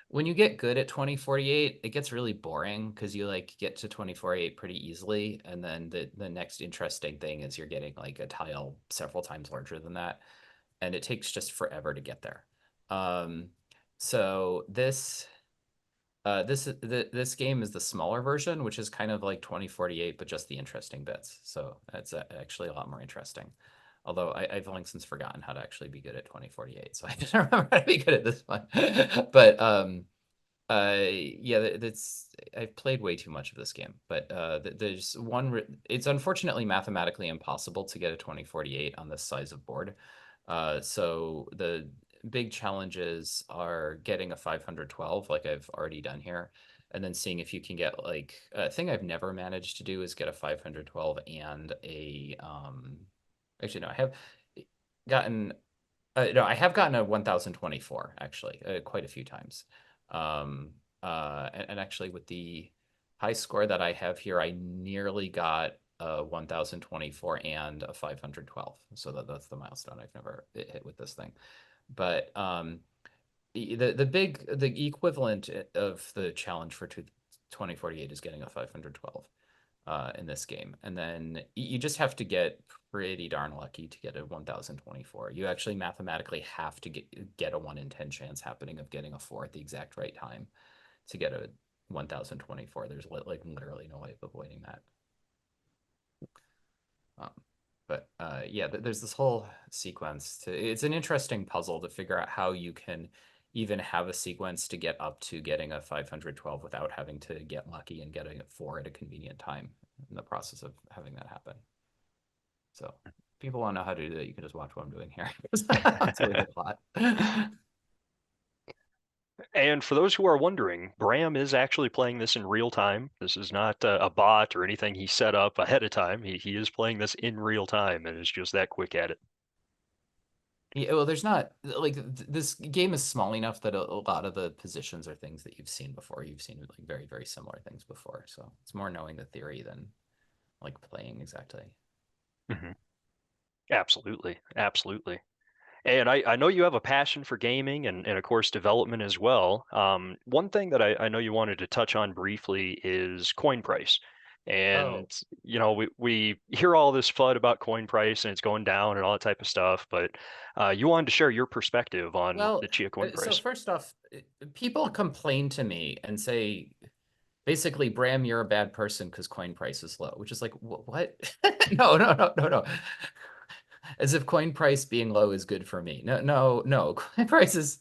when you get good at 2048, it gets really boring because you like get to 2048 pretty easily, and then the next interesting thing is you're getting like a tile several times larger than that, and it takes just forever to get there. Um, so this game is the smaller version, which is kind of like 2048, but just the interesting bits. So it's actually a lot more interesting. Although I've long since forgotten how to actually be good at 2048, so I don't remember how to be good at this one. But yeah, that's I've played way too much of this game. But there's one. It's unfortunately mathematically impossible to get a 2048 on this size of board. So the big challenges are getting a 512, like I've already done here, and then seeing if you can get like a thing I've never managed to do is get a 512 and a actually no, I have gotten no, I have gotten a 1024 actually, quite a few times. Um, and actually with the high score that I have here, I nearly got a 1024 and a 512. So that's the milestone I've never hit with this thing. But the equivalent of the challenge for 2048 is getting a 512 in this game. And then you just have to get pretty darn lucky to get a 1024. You actually mathematically have to get a 1 in 10 chance happening of getting a 4 at the exact right time to get a 1024. There's like literally no way of avoiding that. Um, but yeah, there's this whole sequence. It's an interesting puzzle to figure out how you can even have a sequence to get up to getting a 512 without having to get lucky and getting a 4 at a convenient time in the process of having that happen. So if people want to know how to do that, you can just watch what I'm doing here. It's really the plot. And for those who are wondering, Bram is actually playing this in real time. This is not a bot or anything he set up ahead of time. He is playing this in real time and is just that quick at it. Yeah, well, there's not like this game is small enough that a lot of the positions are things that you've seen before. You've seen like very, very similar things before. So it's more knowing the theory than like playing exactly. Hmm. Absolutely. Absolutely. And I know you have a passion for gaming and of course development as well. One thing that I know you wanted to touch on briefly is coin price. Oh, And we hear all this FUD about coin price and it's going down and all that type of stuff, but you wanted to share your perspective on well, the Chia coin so price. first off, people complain to me and say basically, Bram, you're a bad person because coin price is low, which is like, what? No, no, no, no, no. As if coin price being low is good for me. No, no, no. Coin price is.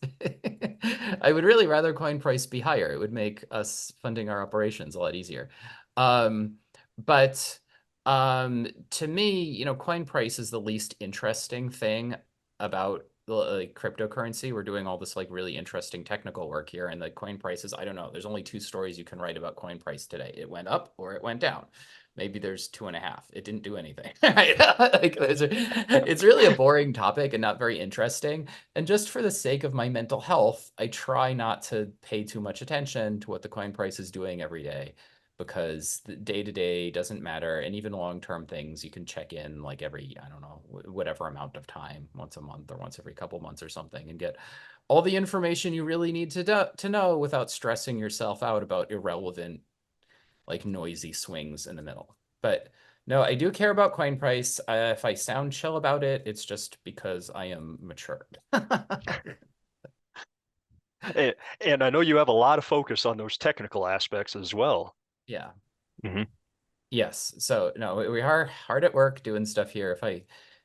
I would really rather coin price be higher. It would make us funding our operations a lot easier. Um, but to me, coin price is the least interesting thing about like cryptocurrency. We're doing all this like really interesting technical work here, and the coin prices, I don't know. There's only two stories you can write about coin price today. It went up or it went down. Maybe there's two and a half. It didn't do anything. Right? Like, it's really a boring topic and not very interesting. And just for the sake of my mental health, I try not to pay too much attention to what the coin price is doing every day because the day to day doesn't matter. And even long term things, you can check in like every, I don't know, whatever amount of time, once a month or once every couple months or something, and get all the information you really need to know without stressing yourself out about irrelevant like noisy swings in the middle. But no, I do care about coin price. If I sound chill about it, it's just because I am mature. And I know you have a lot of focus on those technical aspects as well. Yeah. Hmm. Yes. So no, we are hard at work doing stuff here.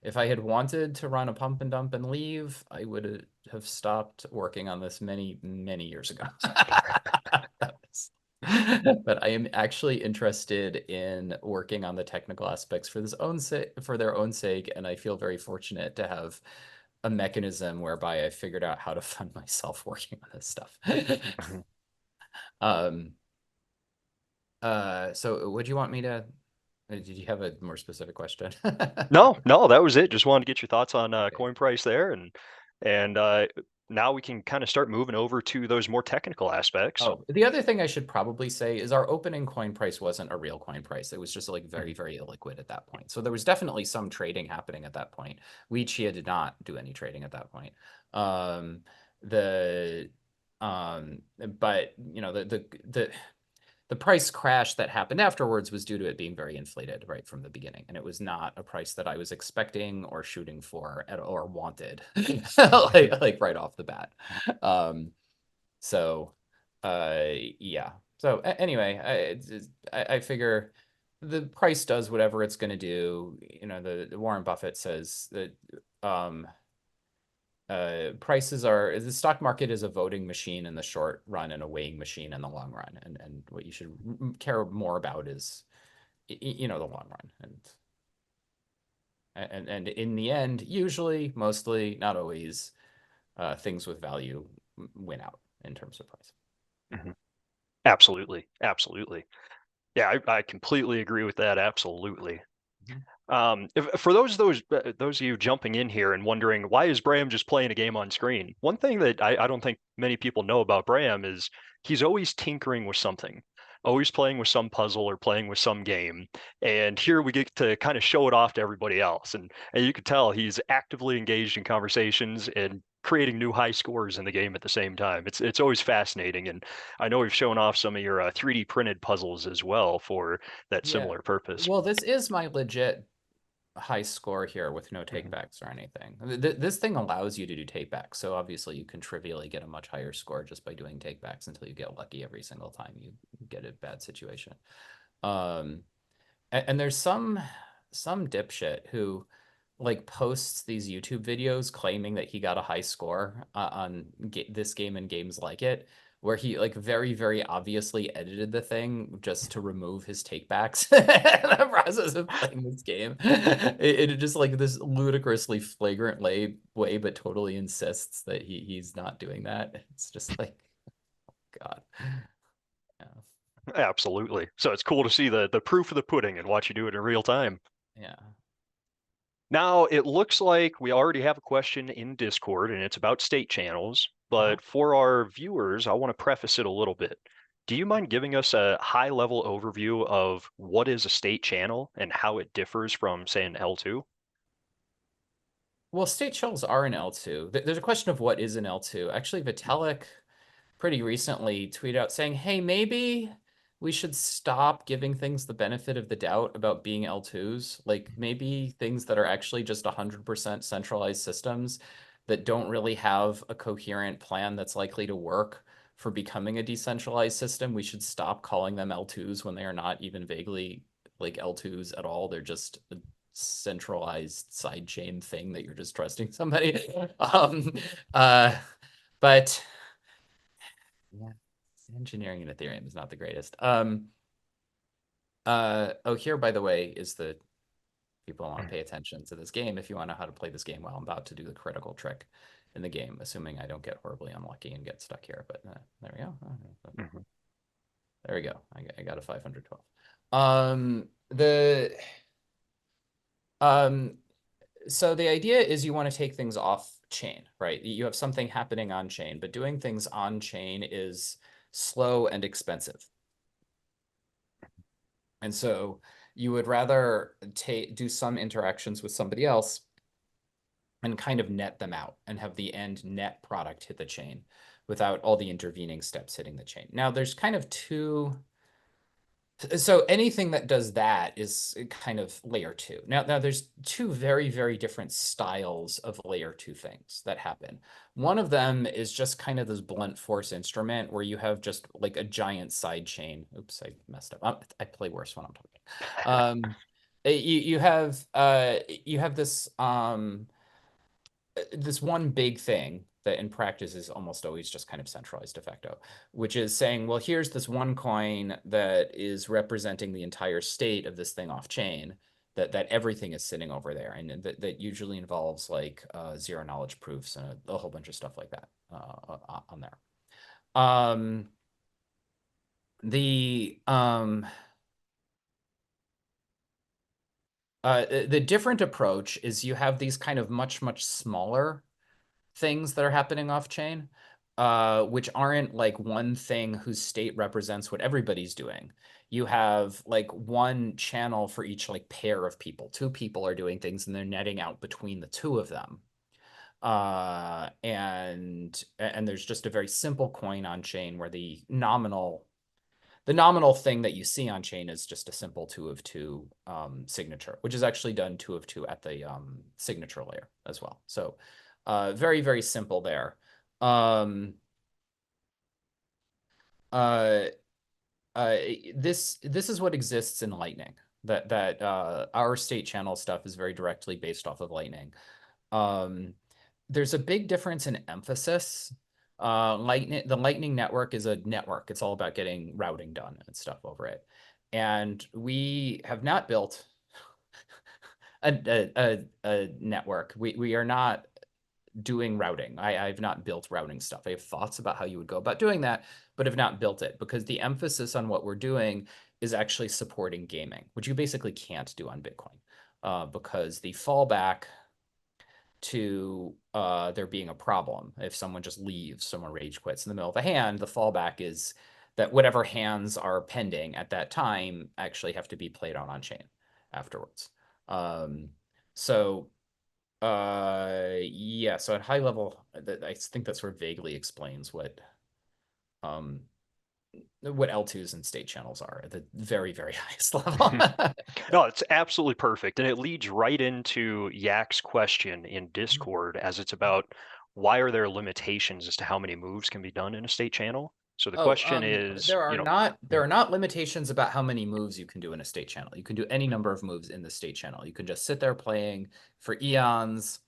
If I had wanted to run a pump and dump and leave, I would have stopped working on this many, many years ago. But I am actually interested in working on the technical aspects for their own sake, and I feel very fortunate to have a mechanism whereby I figured out how to fund myself working on this stuff. Hmm. Um, so would you want me to, did you have a more specific question? No, no, that was it. Just wanted to get your thoughts on Okay. coin price there, and now we can kind of start moving over to those more technical aspects. Oh, the other thing I should probably say is our opening coin price wasn't a real coin price. It was just like very, Mhm. very illiquid at that point. So there was definitely some trading happening at that point. We Chia did not do any trading at that point. The Um, but the price crash that happened afterwards was due to it being very inflated right from the beginning, and it was not a price that I was expecting or shooting for or wanted, like right off the bat. Um, so, yeah. So anyway, I figure the price does whatever it's going to do. The Warren Buffett says that um, prices are the stock market is a voting machine in the short run and a weighing machine in the long run, and what you should care more about is the long run, and in the end, usually, mostly, not always, things with value win out in terms of price. Mhm. Absolutely, absolutely. Yeah, I completely agree with that. Absolutely. Mhm. For those of you jumping in here and wondering why is Bram just playing a game on screen, one thing that I don't think many people know about Bram is he's always tinkering with something, always playing with some puzzle or playing with some game. And here we get to kind of show it off to everybody else, and you can tell he's actively engaged in conversations and creating new high scores in the game at the same time. It's always fascinating, and I know we've shown off some of your 3D printed puzzles as well for that Yeah. similar purpose. Well, this is my legit high score here with no Mhm. takebacks or anything. This thing allows you to do takebacks, so obviously you can trivially get a much higher score just by doing takebacks until you get lucky every single time you get a bad situation. Um, and there's some dipshit who like posts these YouTube videos claiming that he got a high score on this game and games like it, where he like very, very obviously edited the thing just to remove his takebacks in the process of playing this game. It just like this ludicrously flagrant way, but totally insists that he's not doing that. It's just like, God. Yeah. Absolutely. So it's cool to see the proof of the pudding and watch you do it in real time. Yeah. Now, it looks like we already have a question in Discord and it's about state channels, Uh-huh. but for our viewers, I want to preface it a little bit. Do you mind giving us a high-level overview of what is a state channel and how it differs from, say, an L2? Well, state shells are an L2. There's a question of what is an L2. Actually, Vitalik pretty recently tweeted out saying, hey, maybe we should stop giving things the benefit of the doubt about being L2s. Like maybe things that are actually just 100% centralized systems that don't really have a coherent plan that's likely to work for becoming a decentralized system, we should stop calling them L2s when they are not even vaguely like L2s at all. They're just a centralized sidechain thing that you're just trusting somebody. Um, uh, but yeah, engineering in Ethereum is not the greatest. Oh, here, by the way, is the people want to pay attention to this game. If you want to know how to play this game well, I'm about to do the critical trick in the game, assuming I don't get horribly unlucky and get stuck here. But there we go. Mhm. There we go. I got a 512. The um, so the idea is you want to take things off chain, right? You have something happening on chain, but doing things on chain is slow and expensive. And so you would rather do some interactions with somebody else and kind of net them out and have the end net product hit the chain without all the intervening steps hitting the chain. Now, there's kind of two. So anything that does that is kind of layer two. Now there's two very, very different styles of layer two things that happen. One of them is just kind of this blunt force instrument where you have just like a giant side chain. Oops, I messed up. I play worse when I'm talking. You have this one big thing that in practice is almost always just kind of centralized de facto, which is saying, well, here's this one coin that is representing the entire state of this thing off chain, that everything is sitting over there. And that usually involves like zero knowledge proofs and a whole bunch of stuff like that on there. Um, the the different approach is you have these kind of much, much smaller things that are happening off chain, which aren't like one thing whose state represents what everybody's doing. You have like one channel for each like pair of people. Two people are doing things and they're netting out between the two of them. And there's just a very simple coin on chain where the nominal thing that you see on chain is just a simple 2 of 2 signature, which is actually done 2 of 2 at the signature layer as well. So very, very simple there. Um, uh, this is what exists in Lightning. That our state channel stuff is very directly based off of Lightning. Um, there's a big difference in emphasis. The Lightning network is a network. It's all about getting routing done and stuff over it. And we have not built a network. We are not doing routing. I've not built routing stuff. I have thoughts about how you would go about doing that, but have not built it because the emphasis on what we're doing is actually supporting gaming, which you basically can't do on Bitcoin because the fallback to there being a problem. If someone just leaves, someone rage quits in the middle of a hand, the fallback is that whatever hands are pending at that time actually have to be played on chain afterwards. So yeah, so at high level, I think that sort of vaguely explains um what L2s and state channels are at the very, very highest level. No, it's absolutely perfect. And it leads right into Yak's question in Discord as it's about why are there limitations as to how many moves can be done in a state channel? So the question is, there are not yeah. limitations about how many moves you can do in a state channel. You can do any number of moves in the state channel. You can just sit there playing for eons,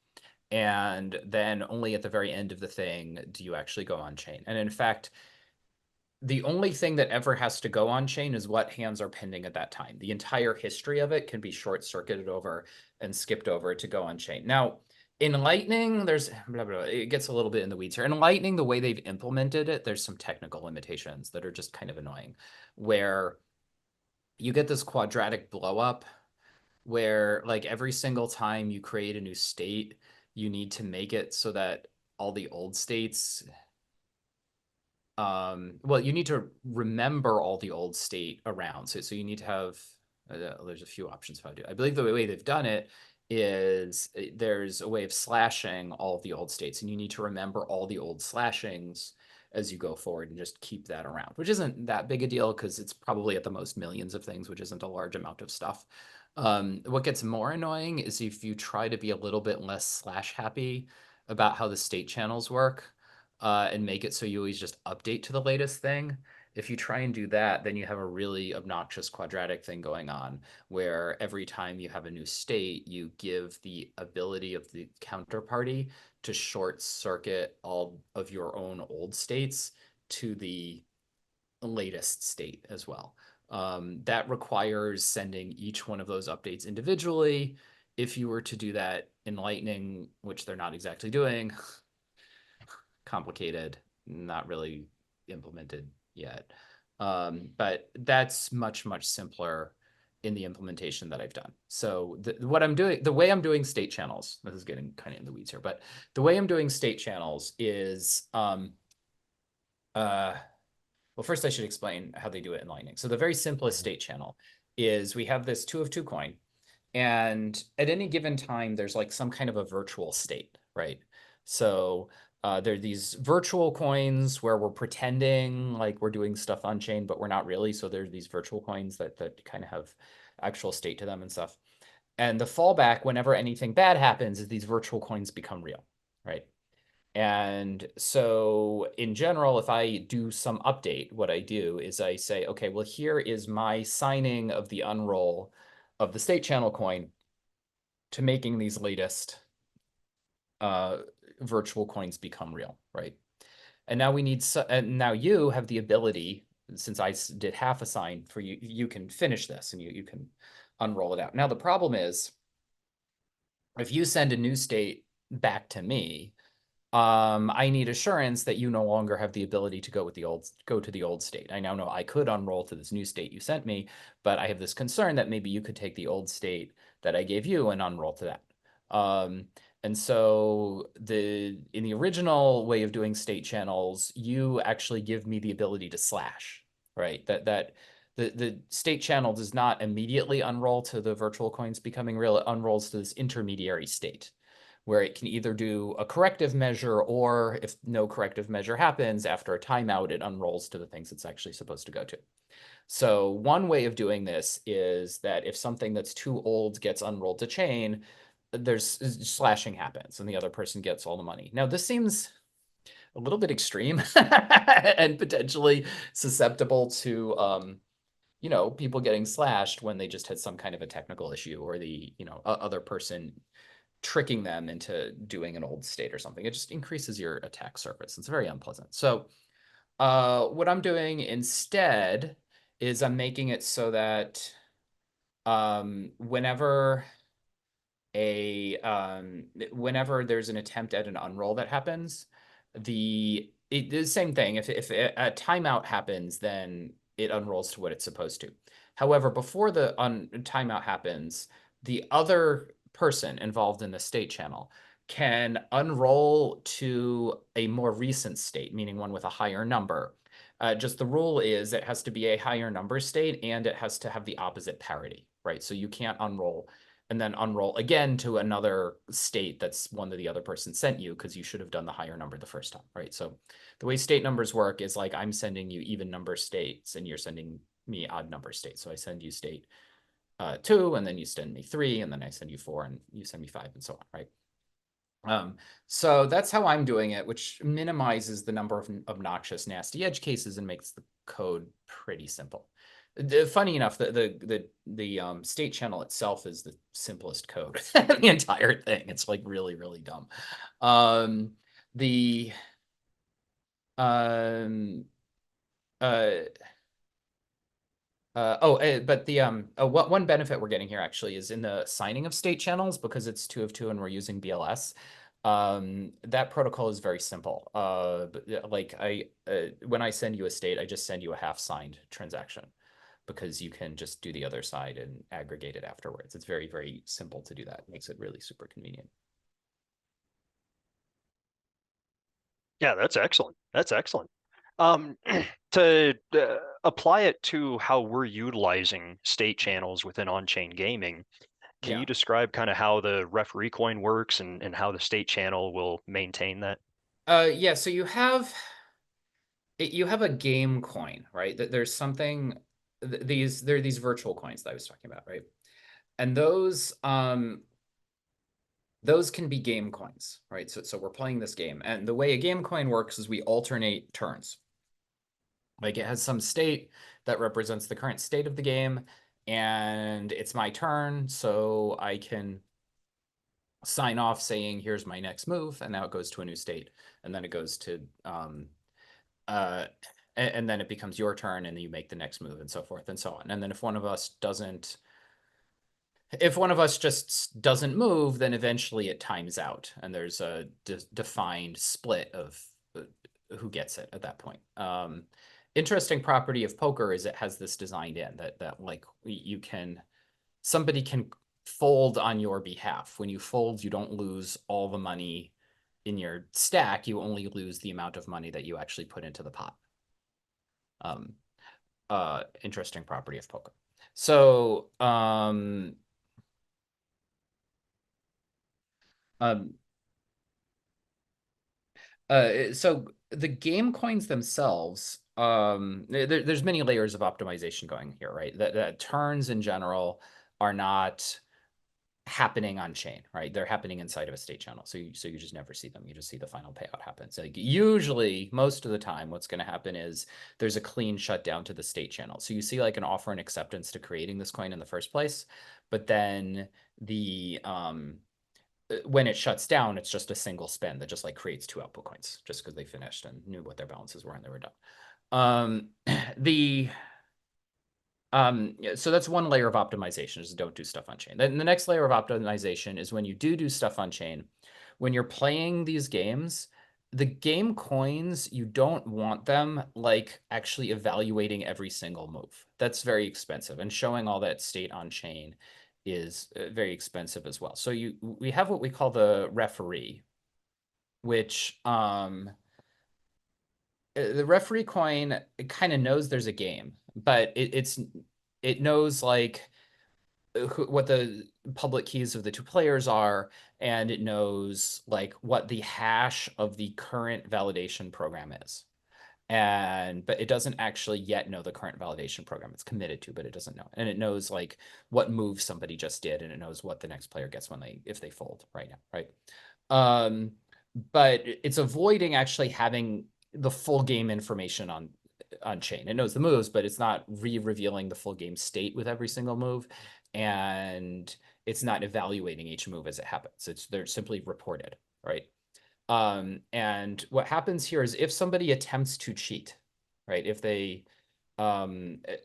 and then only at the very end of the thing do you actually go on chain. And in fact, the only thing that ever has to go on chain is what hands are pending at that time. The entire history of it can be short circuited over and skipped over to go on chain. Now, in Lightning, there's blah, blah, blah, it gets a little bit in the weeds here. In Lightning, the way they've implemented it, there's some technical limitations that are just kind of annoying, where you get this quadratic blow up where like every single time you create a new state, you need to make it so that all the old states well, you need to remember all the old state around. So you need to have, there's a few options how to do it. I believe the way they've done it is there's a way of slashing all of the old states, and you need to remember all the old slashings as you go forward and just keep that around, which isn't that big a deal because it's probably at the most millions of things, which isn't a large amount of stuff. What gets more annoying is if you try to be a little bit less slash happy about how the state channels work and make it so you always just update to the latest thing. If you try and do that, then you have a really obnoxious quadratic thing going on where every time you have a new state, you give the ability of the counterparty to short circuit all of your own old states to the latest state as well. That requires sending each one of those updates individually. If you were to do that in Lightning, which they're not exactly doing, complicated, not really implemented yet. But that's much, much simpler in the implementation that I've done. So what I'm doing, the way I'm doing state channels, this is getting kind of in the weeds here, but the way I'm doing state channels is, well, first I should explain how they do it in Lightning. So the very simplest state channel is we have this 2 of 2 coin, and at any given time, there's like some kind of a virtual state, right? So there are these virtual coins where we're pretending like we're doing stuff on chain, but we're not really. So there's these virtual coins that kind of have actual state to them and stuff. And the fallback, whenever anything bad happens, is these virtual coins become real, right? And so in general, if I do some update, what I do is I say, okay, well, here is my signing of the unroll of the state channel coin to making these latest virtual coins become real, right? And now and now you have the ability, since I did half a sign for you, you can finish this and you can unroll it out. Now the problem is, if you send a new state back to me, I need assurance that you no longer have the ability to go to the old state. I now know I could unroll to this new state you sent me, but I have this concern that maybe you could take the old state that I gave you and unroll to that. And so in the original way of doing state channels, you actually give me the ability to slash, right? That the state channel does not immediately unroll to the virtual coins becoming real. It unrolls to this intermediary state where it can either do a corrective measure, or if no corrective measure happens after a timeout, it unrolls to the things it's actually supposed to go to. So one way of doing this is that if something that's too old gets unrolled to chain, there's slashing happens and the other person gets all the money. Now, this seems a little bit extreme and potentially susceptible to people getting slashed when they just had some kind of a technical issue, or the other person tricking them into doing an old state or something. It just increases your attack surface. It's very unpleasant. So what I'm doing instead is I'm making it so that whenever whenever there's an attempt at an unroll that happens, the same thing. If a timeout happens, then it unrolls to what it's supposed to. However, before the timeout happens, the other person involved in the state channel can unroll to a more recent state, meaning one with a higher number. Just the rule is it has to be a higher number state, and it has to have the opposite parity, right? So you can't unroll and then unroll again to another state that's one that the other person sent you, because you should have done the higher number the first time, right? So the way state numbers work is like I'm sending you even number states and you're sending me odd number states. So I send you state 2, and then you send me 3, and then I send you 4, and you send me 5, and so on, right? So that's how I'm doing it, which minimizes the number of obnoxious, nasty edge cases and makes the code pretty simple. Funny enough, the state channel itself is the simplest code in the entire thing. It's like really, really dumb. The um uh but the one benefit we're getting here actually is in the signing of state channels, because it's 2 of 2 and we're using BLS. That protocol is very simple. Like when I send you a state, I just send you a half signed transaction, because you can just do the other side and aggregate it afterwards. It's very, very simple to do that. It makes it really super convenient. Yeah, that's excellent. That's excellent. Um, to apply it to how we're utilizing state channels within on-chain gaming, can Yeah. you describe kind of how the referee coin works and how the state channel will maintain that? Yeah, so you have a game coin, right? There's something there are these virtual coins that I was talking about, right? And those can be game coins, right? So we're playing this game, and the way a game coin works is we alternate turns. Like it has some state that represents the current state of the game, and it's my turn, so I can sign off saying, here's my next move, and now it goes to a new state, and then it goes to uh and then it becomes your turn, and you make the next move, and so forth and so on. And then if one of us just doesn't move, then eventually it times out, and there's a defined split of who gets it at that point. Interesting property of poker is it has this designed in that like somebody can fold on your behalf. When you fold, you don't lose all the money in your stack. You only lose the amount of money that you actually put into the pot. Um, Interesting property of poker. So, um, so the game coins themselves, there's many layers of optimization going here, right? That turns in general are not happening on chain, right? They're happening inside of a state channel. So you just never see them. You just see the final payout happen. So usually, most of the time, what's going to happen is there's a clean shutdown to the state channel. So you see like an offer and acceptance to creating this coin in the first place, but then the when it shuts down, it's just a single spin that just like creates 2 output coins just because they finished and knew what their balances were and they were done. Um, the so that's one layer of optimization, is don't do stuff on chain. Then the next layer of optimization is when you do stuff on chain. When you're playing these games, the game coins, you don't want them like actually evaluating every single move. That's very expensive, and showing all that state on chain is very expensive as well. So we have what we call the referee, which the referee coin kind of knows there's a game, but it knows like what the public keys of the two players are, and it knows like what the hash of the current validation program is. But it doesn't actually yet know the current validation program it's committed to, but it doesn't know. And it knows like what move somebody just did, and it knows what the next player gets when if they fold right now, right? Um, but it's avoiding actually having the full game information on chain. It knows the moves, but it's not revealing the full game state with every single move, and it's not evaluating each move as it happens. They're simply reported, right? And what happens here is if somebody attempts to cheat, right? If they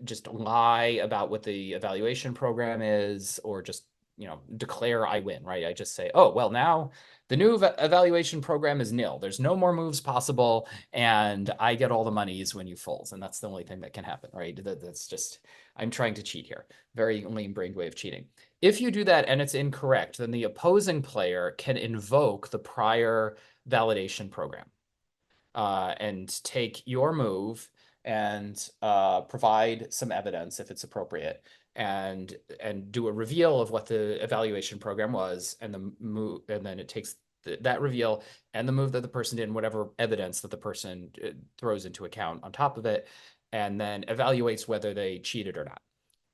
just lie about what the evaluation program is, or just declare I win, right? I just say, oh well, now the new evaluation program is nil. There's no more moves possible, and I get all the monies when you fold, and that's the only thing that can happen, right? That's just I'm trying to cheat here. Very lame-brained way of cheating. If you do that and it's incorrect, then the opposing player can invoke the prior validation program and take your move and provide some evidence if it's appropriate, and do a reveal of what the evaluation program was, and the move, and then it takes that reveal and the move that the person did, and whatever evidence that the person throws into account on top of it, and then evaluates whether they cheated or not.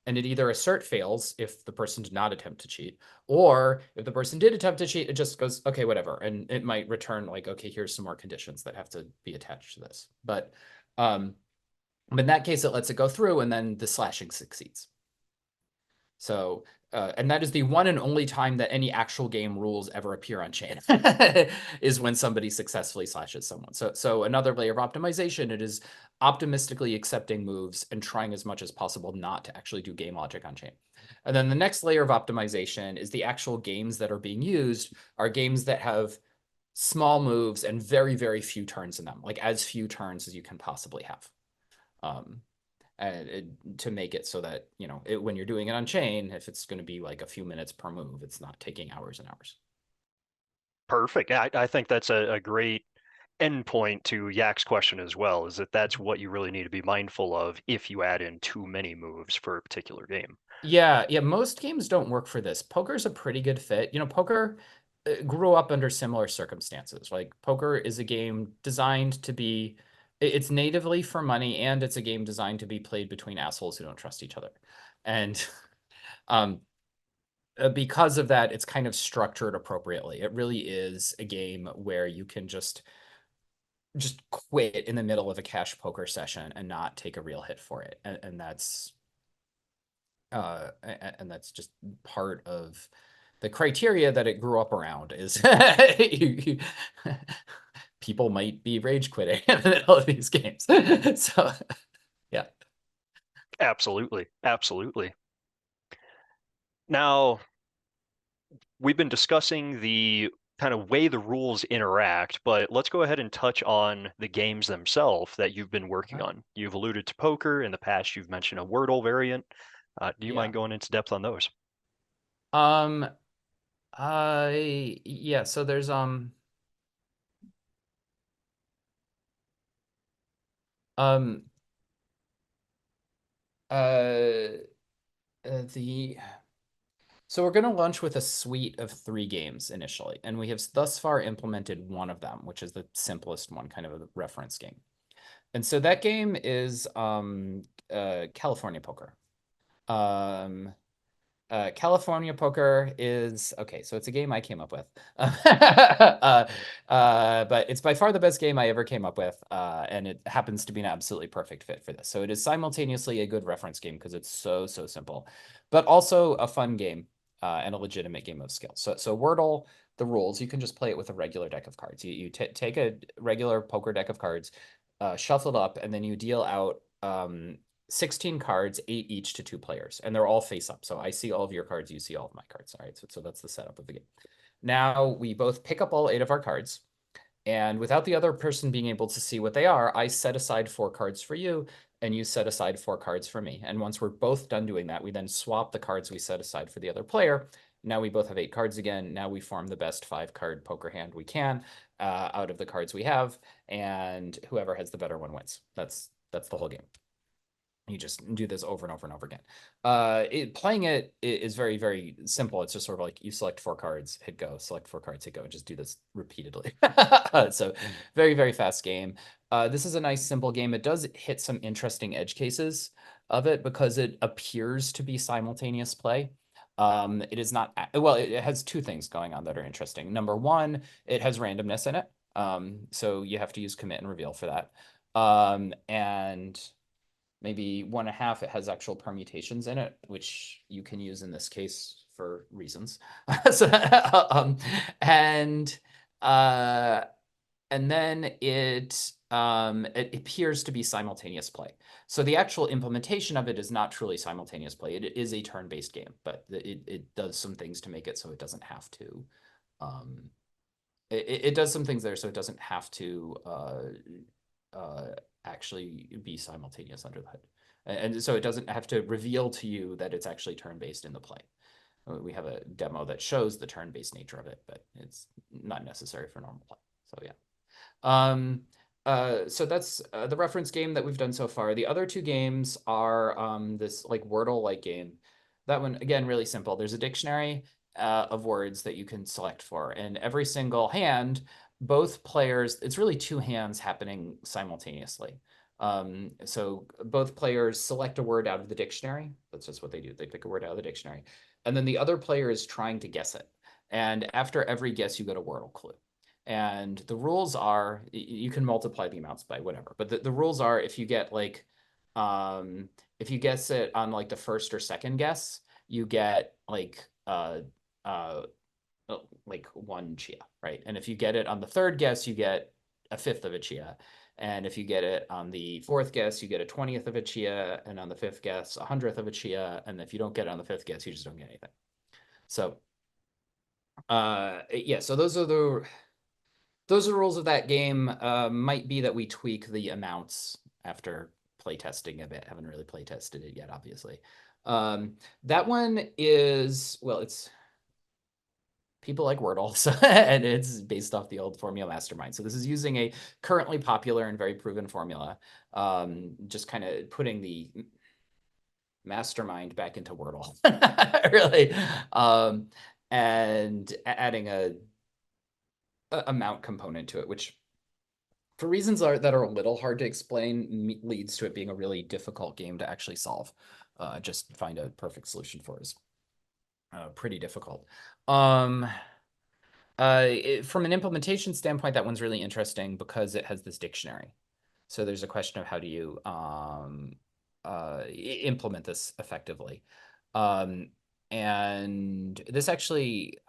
And it either assert fails if the person did not attempt to cheat, or if the person did attempt to cheat, it just goes, okay, whatever. And it might return like, okay, here's some more conditions that have to be attached to this. Um, but in that case, it lets it go through, and then the slashing succeeds. So, and that is the one and only time that any actual game rules ever appear on chain is when somebody successfully slashes someone. So another layer of optimization, it is optimistically accepting moves and trying as much as possible not to actually do game logic on chain. And then the next layer of optimization is the actual games that are being used are games that have small moves and very, very few turns in them, like as few turns as you can possibly have. Um, to make it so that when you're doing it on chain, if it's going to be like a few minutes per move, it's not taking hours and hours. Perfect. I think that's a great endpoint to Yak's question as well, is that that's what you really need to be mindful of if you add in too many moves for a particular game. Yeah, most games don't work for this. Poker's a pretty good fit. Poker grew up under similar circumstances. Like poker is a game designed to be, it's natively for money, and it's a game designed to be played between assholes who don't trust each other. And um, because of that, it's kind of structured appropriately. It really is a game where you can just quit in the middle of a cash poker session and not take a real hit for it. And that's just part of the criteria that it grew up around is people might be rage quitting in the middle of these games. So yeah. Absolutely. Absolutely. Now, we've been discussing the kind of way the rules interact, but let's go ahead and touch on the games themselves that you've been working on. You've alluded to poker. In the past, you've mentioned a Wordle variant. Do you Yeah. mind going into depth on those? Um yeah, so there's um uh the so we're going to launch with a suite of 3 games initially, and we have thus far implemented one of them, which is the simplest one, kind of a reference game. And so that game is California Poker. Um, California Poker is okay, so it's a game I came up with. But it's by far the best game I ever came up with, and it happens to be an absolutely perfect fit for this. So it is simultaneously a good reference game because it's so, so simple, but also a fun game and a legitimate game of skill. So Wordle, the rules, you can just play it with a regular deck of cards. You take a regular poker deck of cards, shuffle it up, and then you deal out 16 cards, 8 each to 2 players, and they're all face up. So I see all of your cards, you see all of my cards. All right, so that's the setup of the game. Now we both pick up all 8 of our cards, and without the other person being able to see what they are, I set aside 4 cards for you, and you set aside 4 cards for me. And once we're both done doing that, we then swap the cards we set aside for the other player. Now we both have 8 cards again. Now we form the best 5-card poker hand we can out of the cards we have, and whoever has the better one wins. That's the whole game. You just do this over and over and over again. Playing it is very, very simple. It's just sort of like you select four cards, hit go, select four cards, hit go, and just do this repeatedly. So very, very fast game. This is a nice, simple game. It does hit some interesting edge cases of it because it appears to be simultaneous play. It is not, well, it has two things going on that are interesting. Number one, it has randomness in it. So you have to use commit and reveal for that. And maybe 1.5, it has actual permutations in it, which you can use in this case for reasons. So, and uh, and then it appears to be simultaneous play. So the actual implementation of it is not truly simultaneous play. It is a turn-based game, but it does some things to make it so it doesn't have to. Um, it does some things there so it doesn't have to actually be simultaneous under the hood. And so it doesn't have to reveal to you that it's actually turn-based in the play. We have a demo that shows the turn-based nature of it, but it's not necessary for normal play. So yeah. So that's the reference game that we've done so far. The other two games are this like Wordle-like game. That one, again, really simple. There's a dictionary of words that you can select for, and every single hand, both players, it's really two hands happening simultaneously. So both players select a word out of the dictionary. That's just what they do. They pick a word out of the dictionary. And then the other player is trying to guess it. And after every guess, you get a Wordle clue. And the rules are you can multiply the amounts by whatever, but the rules are if you get if you guess it on like the first or second guess, you get uh like one Chia, right? And if you get it on the third guess, you get a fifth of a Chia. And if you get it on the fourth guess, you get a 20th of a Chia, and on the fifth guess, 100th of a Chia. And if you don't get it on the fifth guess, you just don't get anything. So yeah, so those are the rules of that game. Might be that we tweak the amounts after playtesting a bit. Haven't really playtested it yet, obviously. That one is, well, it's people like Wordle, so, and it's based off the old formula mastermind. So this is using a currently popular and very proven formula, just kind of putting the mastermind back into Wordle, really, and adding a amount component to it, which for reasons that are a little hard to explain leads to it being a really difficult game to actually solve. Just find a perfect solution for is pretty difficult. From an implementation standpoint, that one's really interesting because it has this dictionary. So there's a question of how do you implement this effectively. Um, and this actually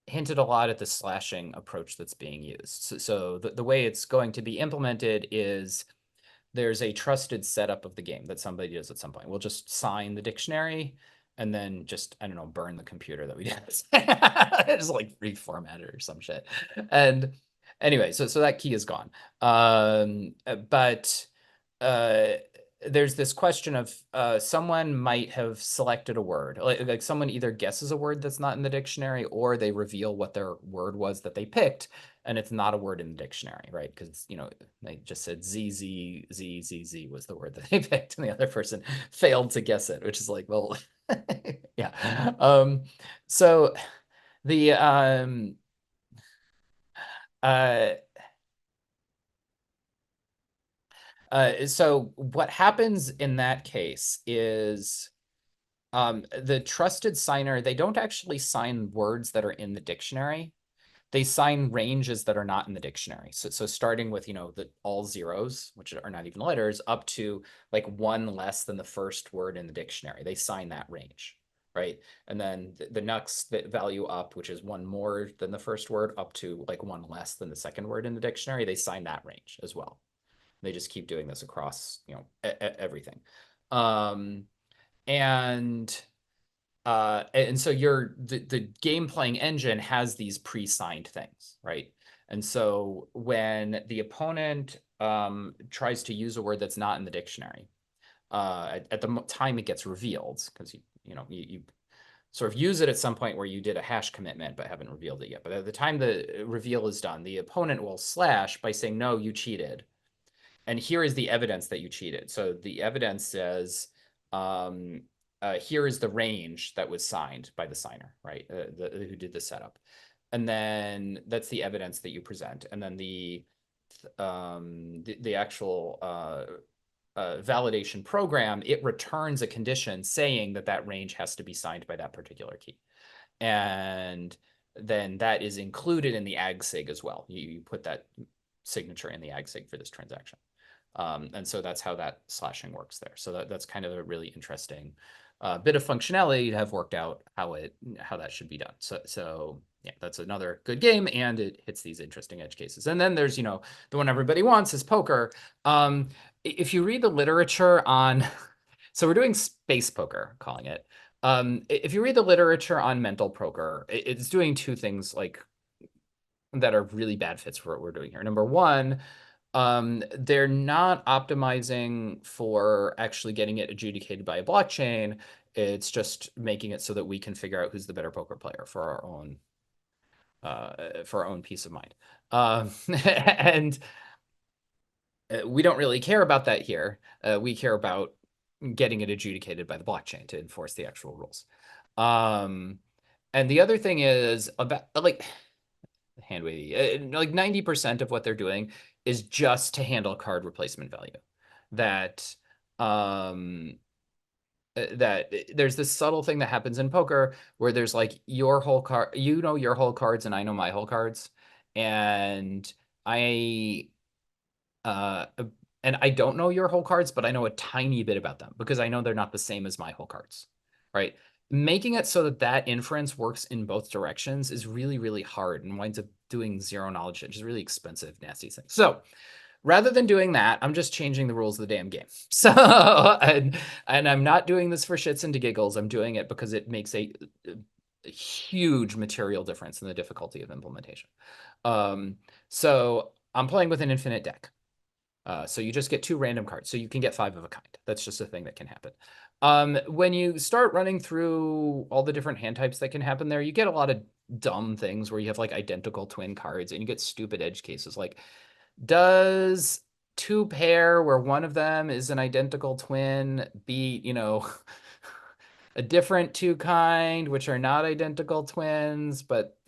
hinted a lot at the slashing approach that's being used. So the way it's going to be implemented is there's a trusted setup of the game that somebody does at some point. We'll just sign the dictionary and then just, I don't know, burn the computer that we did. Just like reformat it or some shit. And anyway, so that key is gone. But uh, there's this question of someone might have selected a word. Like someone either guesses a word that's not in the dictionary or they reveal what their word was that they picked and it's not a word in the dictionary, right? Because, they just said Z, Z, Z, Z, Z was the word that they picked, and the other person failed to guess it, which is like, well, yeah. So the uh, so what happens in that case is the trusted signer, they don't actually sign words that are in the dictionary. They sign ranges that are not in the dictionary. So starting with, the all zeros, which are not even letters, up to like one less than the first word in the dictionary. They sign that range, right? And then the next value up, which is one more than the first word, up to like one less than the second word in the dictionary, they sign that range as well. They just keep doing this across, everything. Um, and and so the game playing engine has these pre-signed things, right? And so when the opponent tries to use a word that's not in the dictionary, at the time it gets revealed, because you sort of use it at some point where you did a hash commitment but haven't revealed it yet. But at the time the reveal is done, the opponent will slash by saying, no, you cheated. and here is the evidence that you cheated. So the evidence says, um, here is the range that was signed by the signer, right? Who did the setup. And then that's the evidence that you present. And then the actual validation program, it returns a condition saying that that range has to be signed by that particular key. And then that is included in the AgSig as well. You put that signature in the AgSig for this transaction. And so that's how that slashing works there. So that's kind of a really interesting bit of functionality to have worked out how that should be done. So yeah, that's another good game, and it hits these interesting edge cases. And then there's, the one everybody wants is poker. If you read the literature on, so we're doing space poker, calling it. If you read the literature on mental poker, it's doing two things like that are really bad fits for what we're doing here. Number one, they're not optimizing for actually getting it adjudicated by a blockchain. It's just making it so that we can figure out who's the better poker player for our own peace of mind. And we don't really care about that here. We care about getting it adjudicated by the blockchain to enforce the actual rules. And the other thing is about like hand wavy, like 90% of what they're doing is just to handle card replacement value. That there's this subtle thing that happens in poker where there's like your whole card, your whole cards, and I know my whole cards, and I uh and I don't know your whole cards, but I know a tiny bit about them because I know they're not the same as my whole cards, right? Making it so that that inference works in both directions is really, really hard and winds up doing zero knowledge, which is really expensive, nasty thing. So rather than doing that, I'm just changing the rules of the damn game. So, and I'm not doing this for shits and giggles. I'm doing it because it makes a huge material difference in the difficulty of implementation. So I'm playing with an infinite deck. So you just get 2 random cards. So you can get 5 of a kind. That's just a thing that can happen. When you start running through all the different hand types that can happen there, you get a lot of dumb things where you have like identical twin cards and you get stupid edge cases. Like, does 2 pair where one of them is an identical twin beat, a different 2 kind, which are not identical twins, but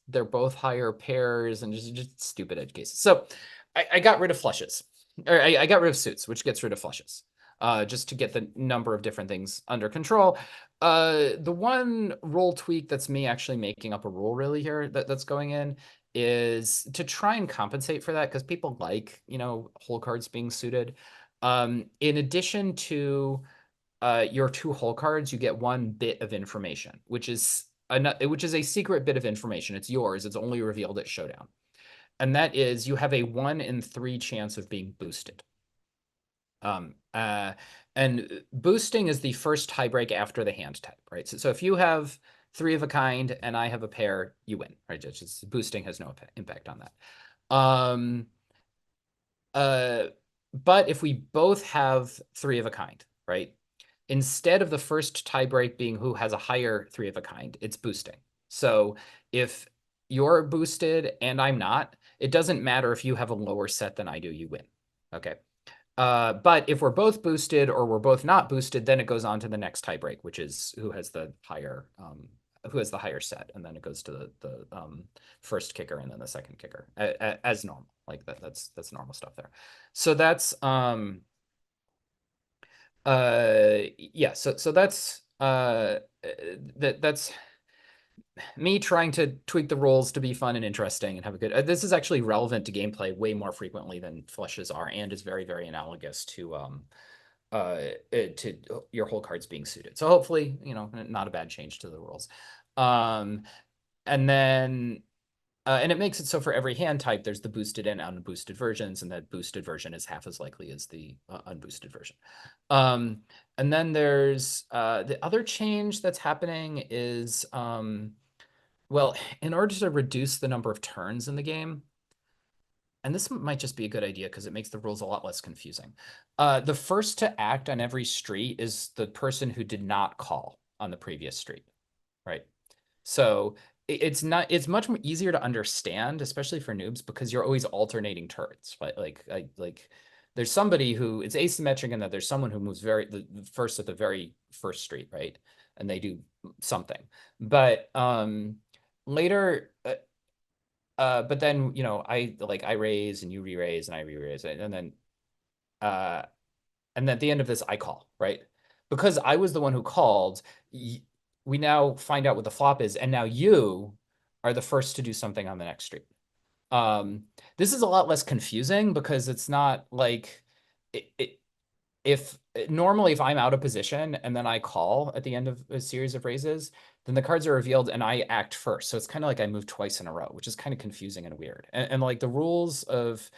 they're both higher pairs, and just stupid edge cases. So I got rid of flushes. Or I got rid of suits, which gets rid of flushes. Just to get the number of different things under control. The one rule tweak that's me actually making up a rule really here that's going in is to try and compensate for that, because people like, whole cards being suited. In addition to your 2 whole cards, you get 1 bit of information, which is a secret bit of information. It's yours. It's only revealed at showdown. And that is, you have a 1 in 3 chance of being boosted. And boosting is the first tiebreak after the hand type, right? So if you have 3 of a kind and I have a pair, you win, right? Boosting has no impact on that. But if we both have 3 of a kind, right? Instead of the first tiebreak being who has a higher 3 of a kind, it's boosting. So if you're boosted and I'm not, it doesn't matter if you have a lower set than I do, you win. Okay. But if we're both boosted or we're both not boosted, then it goes on to the next tiebreak, which is who has the higher set, and then it goes to the first kicker and then the second kicker as normal. Like that's normal stuff there. So that's yeah, so that's me trying to tweak the rules to be fun and interesting and have a good. This is actually relevant to gameplay way more frequently than flushes are, and is very, very analogous to your whole cards being suited. So hopefully, not a bad change to the rules. And then and it makes it so for every hand type, there's the boosted and unboosted versions, and that boosted version is half as likely as the unboosted version. And then there's the other change that's happening is, well, in order to reduce the number of turns in the game, and this might just be a good idea because it makes the rules a lot less confusing. The first to act on every street is the person who did not call on the previous street, right? So it's much easier to understand, especially for noobs, because you're always alternating turrets, right? Like there's somebody who it's asymmetric in that there's someone who moves the first at the very first street, right? And they do something. But later but then, I raise and you re-raise and I re-raise it. Uh and then at the end of this, I call, right? Because I was the one who called, we now find out what the flop is, and now you are the first to do something on the next street. Um, this is a lot less confusing because it's not like it, if normally if I'm out of position and then I call at the end of a series of raises, then the cards are revealed and I act first. So it's kind of like I move twice in a row, which is kind of confusing and weird. And like the rules of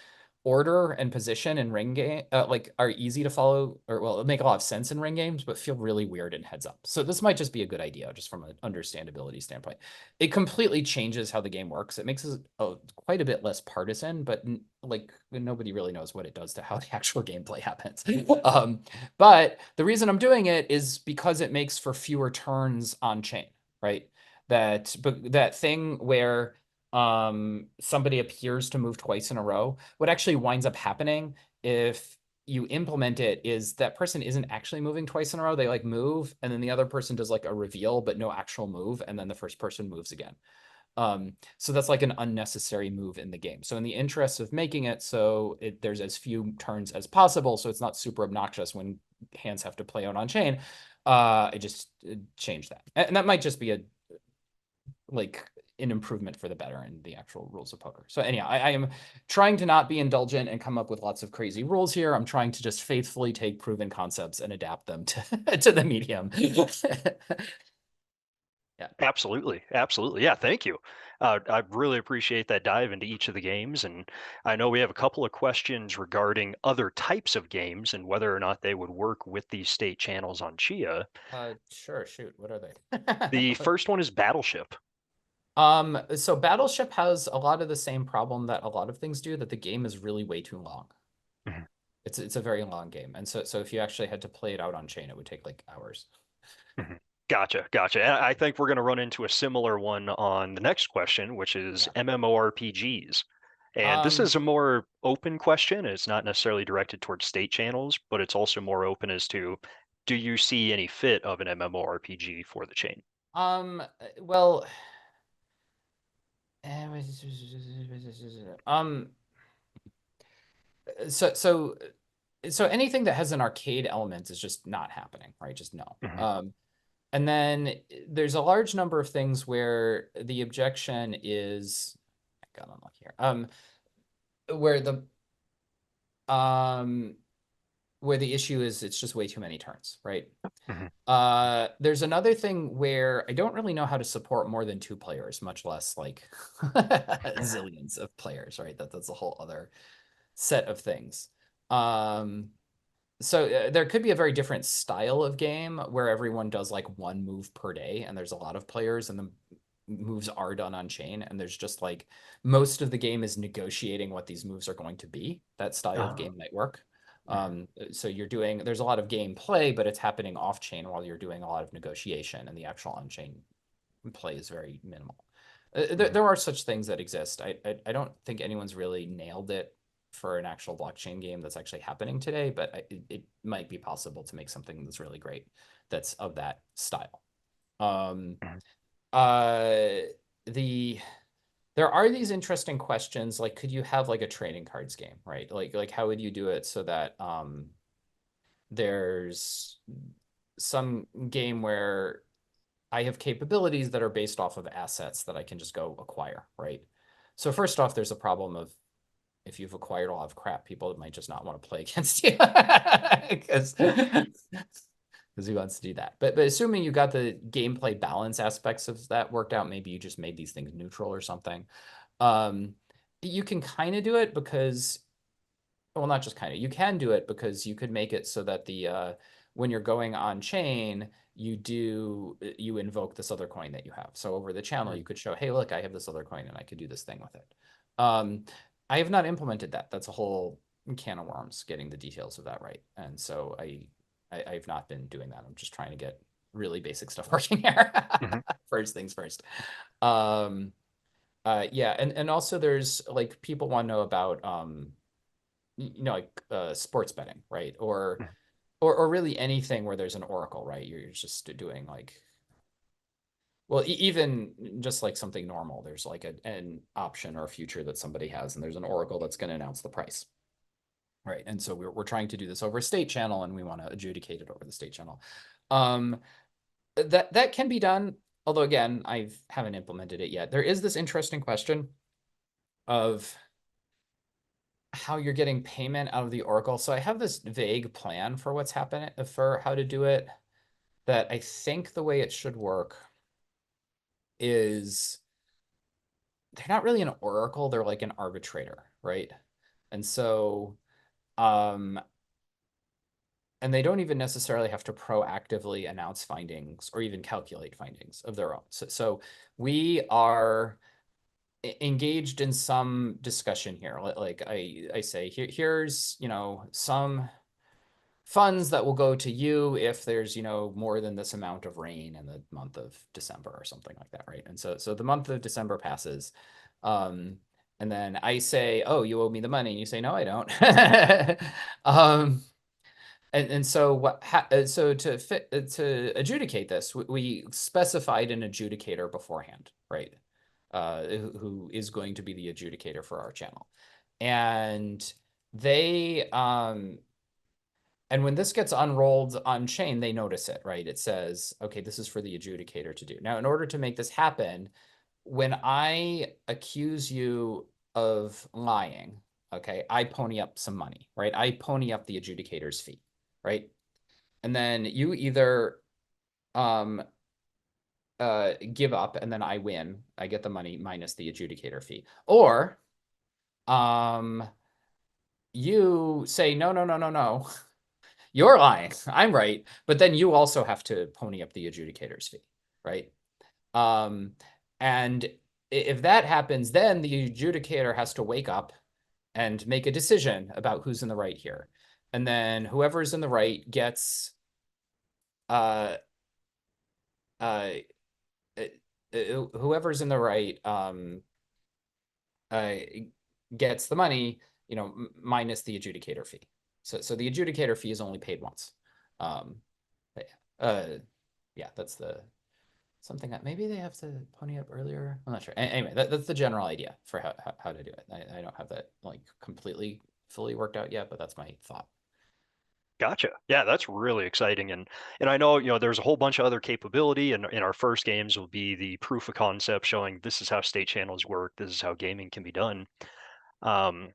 order and position in ring game like are easy to follow, or well, it make a lot of sense in ring games, but feel really weird in heads up. So this might just be a good idea just from an understandability standpoint. It completely changes how the game works. It makes it quite a bit less partisan, but like nobody really knows what it does to how the actual gameplay happens. But the reason I'm doing it is because it makes for fewer turns on chain, right? That thing where somebody appears to move twice in a row, what actually winds up happening if you implement it is that person isn't actually moving twice in a row. They like move and then the other person does like a reveal, but no actual move. And then the first person moves again. So that's like an unnecessary move in the game. So in the interest of making it so there's as few turns as possible, so it's not super obnoxious when hands have to play out on chain, I just changed that. And that might just be like an improvement for the better in the actual rules of poker. So anyhow, I am trying to not be indulgent and come up with lots of crazy rules here. I'm trying to just faithfully take proven concepts and adapt them to, to the medium. Yeah. Absolutely, absolutely. Yeah, thank you. I really appreciate that dive into each of the games, and I know we have a couple of questions regarding other types of games and whether or not they would work with these state channels on Chia. Sure, shoot. What are The they? first one is Battleship. So Battleship has a lot of the same problem that a lot of things do, that the game is really way too long. Mhm, It's a very long game. And so if you actually had to play it out on chain, it would take like hours. mhm. Gotcha, gotcha. And I think we're going to run into a similar one on the next question, which is Yeah. MMORPGs. And this Um, is a more open question. It's not necessarily directed towards state channels, but it's also more open as to, do you see any fit of an MMORPG for the chain? well, um, so so so anything that has an arcade element is just not happening, right? Just no. Mhm, And then there's a large number of things where the objection is, I got unlucky here. Where the um where the issue is it's just way too many turns, right? mhm, There's another thing where I don't really know how to support more than two players, much less like zillions of players, right? That's a whole other set of things. Um, so there could be a very different style of game where everyone does like one move per day, and there's a lot of players, and the moves are done on chain, and there's just like most of the game is negotiating what these moves are going to be. That style of uh, game might work. mhm, So there's a lot of game play, but it's happening off chain while you're doing a lot of negotiation, and the actual on chain play is very minimal. mhm, There are such things that exist. I don't think anyone's really nailed it for an actual blockchain game that's actually happening today, but it might be possible to make something that's really great that's of that style. Um, mhm, uh, the there are these interesting questions like could you have like a trading cards game, right? Like how would you do it so that there's some game where I have capabilities that are based off of assets that I can just go acquire, right? So first off, there's a problem of if you've acquired a lot of crap, people might just not want to play against you because who wants to do that? But assuming you got the gameplay balance aspects of that worked out, maybe you just made these things neutral or something. Um, you can kind of do it because well, not just kind of, you can do it because you could make it so that the when you're going on chain, you invoke this other coin that you have. So over the channel, mhm, you could show, hey, look, I have this other coin and I could do this thing with it. I have not implemented that. That's a whole can of worms getting the details of that right. And so I've not been doing that. I'm just trying to get really basic stuff working here. mhm, First things first. Yeah, and also there's like people want to know about like sports betting, right? Or Mhm. or really anything where there's an oracle, right? You're just doing like, well, even just like something normal, there's like an option or a future that somebody has, and there's an oracle that's going to announce the price, right? And so we're trying to do this over a state channel, and we want to adjudicate it over the state channel. Um, that can be done, although again, I haven't implemented it yet. There is this interesting question of how you're getting payment out of the oracle. So I have this vague plan for what's happening, for how to do it, that I think the way it should work is they're not really an oracle, they're like an arbitrator, right? And so um and they don't even necessarily have to proactively announce findings or even calculate findings of their own. So we are engaged in some discussion here. Like I say, here's, some funds that will go to you if there's, more than this amount of rain in the month of December or something like that, right? And so the month of December passes. Um, and then I say, "Oh, you owe me the money." And you say, "No, I don't." um, and so so to adjudicate this, we specified an adjudicator beforehand, right? Who is going to be the adjudicator for our channel. And they and when this gets unrolled on chain, they notice it, right? It says, okay, this is for the adjudicator to do. Now, in order to make this happen, when I accuse you of lying, okay, I pony up some money, right? I pony up the adjudicator's fee, right? And then you either um give up and then I win. I get the money minus the adjudicator fee. Or um you say no, no, no, no, no. You're lying. I'm right. But then you also have to pony up the adjudicator's fee, right? Um, and if that happens, then the adjudicator has to wake up and make a decision about who's in the right here. And then whoever's in the right gets uh uh, whoever's in the right uh gets the money, minus the adjudicator fee. So the adjudicator fee is only paid once. Um, but yeah, that's the something that maybe they have to pony up earlier. I'm not sure. Anyway, that's the general idea for how to do it. I don't have that like completely fully worked out yet, but that's my thought. Gotcha. Yeah, that's really exciting. And I know, there's a whole bunch of other capability and in our first games will be the proof of concept showing this is how state channels work, this is how gaming can be done. Um,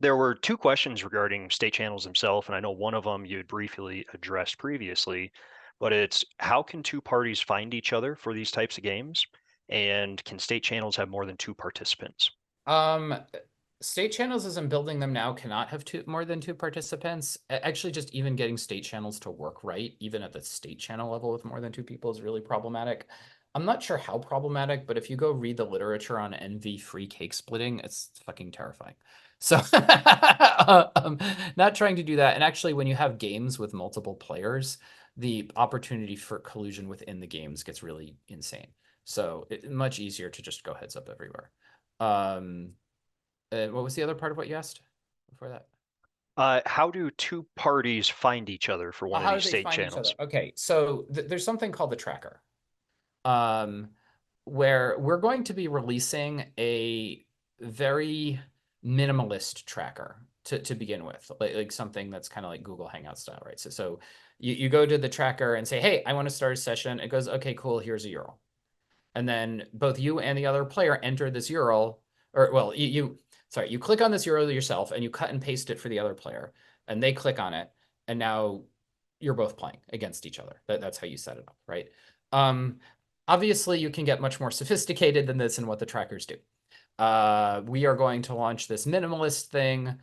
there were two questions regarding state channels themselves, and I know one of them you had briefly addressed previously, but it's how can two parties find each other for these types of games? And can state channels have more than two participants? Um, State channels as I'm building them now cannot have more than two participants. Actually, just even getting state channels to work right, even at the state channel level with more than two people is really problematic. I'm not sure how problematic, but if you go read the literature on NV free cake splitting, it's fucking terrifying. So, not trying to do that. And actually, when you have games with multiple players, the opportunity for collusion within the games gets really insane. So, much easier to just go heads up everywhere. Um, what was the other part of what you asked before that? How do two parties find each other for one of How do these they state find each other? channels? Okay, so there's something called the tracker, um, where we're going to be releasing a very minimalist tracker to begin with, like something that's kind of like Google Hangout style, right? So you go to the tracker and say, hey, I want to start a session. It goes, okay, cool, here's a URL. And then both you and the other player enter this URL, or well, you click on this URL yourself and you cut and paste it for the other player, and they click on it, and now you're both playing against each other. That's how you set it up, right? Um, Obviously, you can get much more sophisticated than this in what the trackers do. We are going to launch this minimalist thing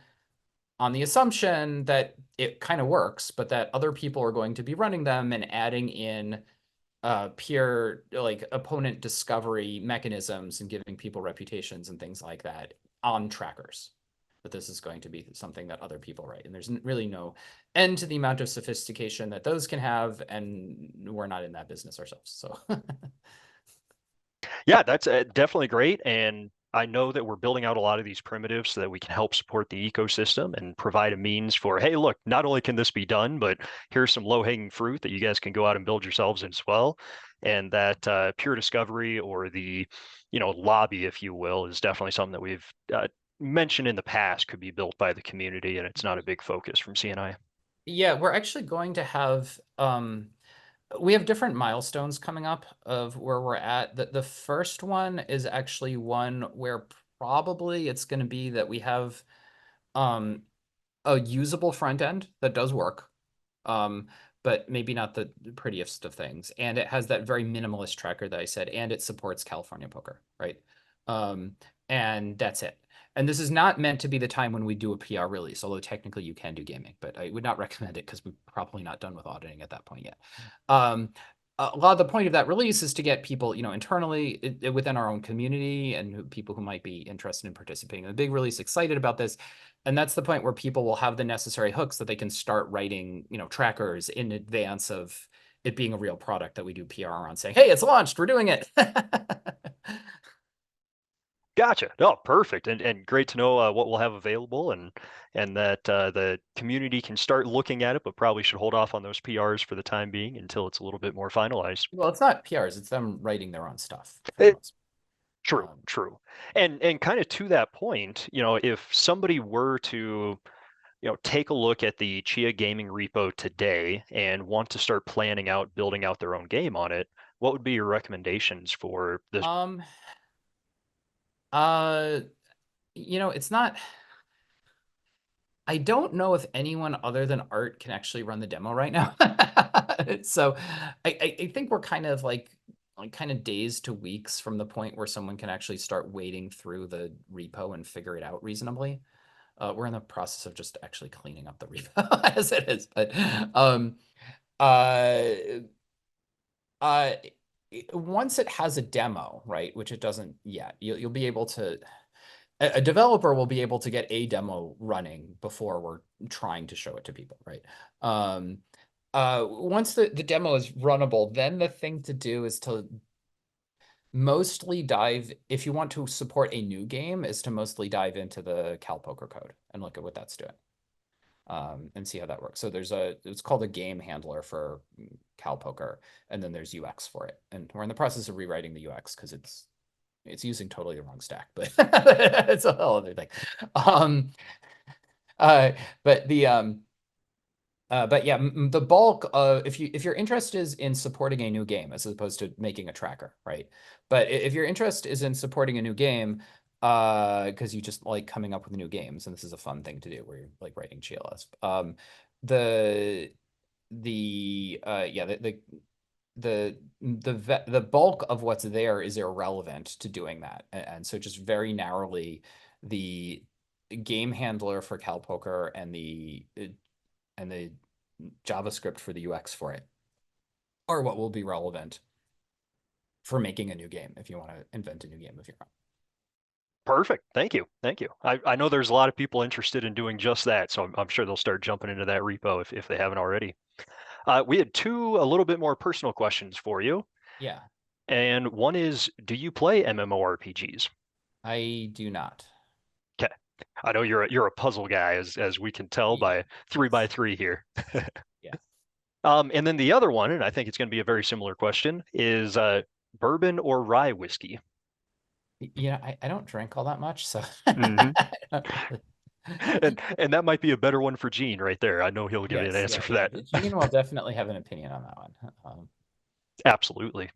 on the assumption that it kind of works, but that other people are going to be running them and adding in peer like opponent discovery mechanisms and giving people reputations and things like that on trackers. But this is going to be something that other people write. And there's really no end to the amount of sophistication that those can have. And we're not in that business ourselves. So Yeah, that's definitely great. And I know that we're building out a lot of these primitives so that we can help support the ecosystem and provide a means for, hey, look, not only can this be done, but here's some low-hanging fruit that you guys can go out and build yourselves as well. And that pure discovery or the, lobby, if you will, is definitely something that we've mentioned in the past could be built by the community, and it's not a big focus from CNI. Yeah, we're actually going to have we have different milestones coming up of where we're at. The first one is actually one where probably it's going to be that we have um a usable front end that does work. Um, but maybe not the prettiest of things. And it has that very minimalist tracker that I said, and it supports California poker, right? Um, and that's it. And this is not meant to be the time when we do a PR release, although technically you can do gaming, but I would not recommend it because we're probably not done with auditing at that point yet. Um, a lot of the point of that release is to get people, internally within our own community and people who might be interested in participating in the big release excited about this. And that's the point where people will have the necessary hooks that they can start writing, trackers in advance of it being a real product that we do PR on, saying, hey, it's launched, we're doing it. Gotcha. No, perfect, and great to know what we'll have available, and that the community can start looking at it, but probably should hold off on those PRs for the time being until it's a little bit more finalized. Well, it's not PRs, it's them writing their own stuff for the It, most true, part. true, and kind of to that point, if somebody were to take a look at the Chia gaming repo today and want to start planning out building out their own game on it, what would be your recommendations for this? Uh, it's not. I don't know if anyone other than Art can actually run the demo right now. So I think we're kind of like kind of days to weeks from the point where someone can actually start wading through the repo and figure it out reasonably. We're in the process of just actually cleaning up the repo as it is, but um, uh, uh, once it has a demo, right, which it doesn't yet, you'll be able to a developer will be able to get a demo running before we're trying to show it to people, right? Um, once the demo is runnable, then the thing to do is to mostly dive, if you want to support a new game, is to mostly dive into the Cal Poker code and look at what that's doing. And see how that works. So it's called a game handler for Cal Poker, and then there's UX for it. And we're in the process of rewriting the UX because it's using totally the wrong stack, but it's a whole other thing. Um, uh, but the but yeah, the bulk of if your interest is in supporting a new game as opposed to making a tracker, right? But if your interest is in supporting a new game, because you just like coming up with new games, and this is a fun thing to do where you're like writing GLS. The yeah the bulk of what's there is irrelevant to doing that, and so just very narrowly the game handler for CalPoker and the JavaScript for the UX for it are what will be relevant for making a new game if you want to invent a new game of your own. Perfect. Thank you. Thank you. I know there's a lot of people interested in doing just that, so I'm sure they'll start jumping into that repo if they haven't already. We had two a little bit more personal questions for you, Yeah, and one is, do you play MMORPGs? I do not. Okay. I know you're a puzzle guy, as we can tell by three by Yes. three here. Yeah. And then the other one, and I think it's going to be a very similar question, is bourbon or rye whiskey? I don't drink all that much, so Hmm. I don't really. And that might be a better one for Gene right there. I know he'll give you an Yes, answer yeah, for yeah. that. Gene will definitely have an opinion on that one. Absolutely.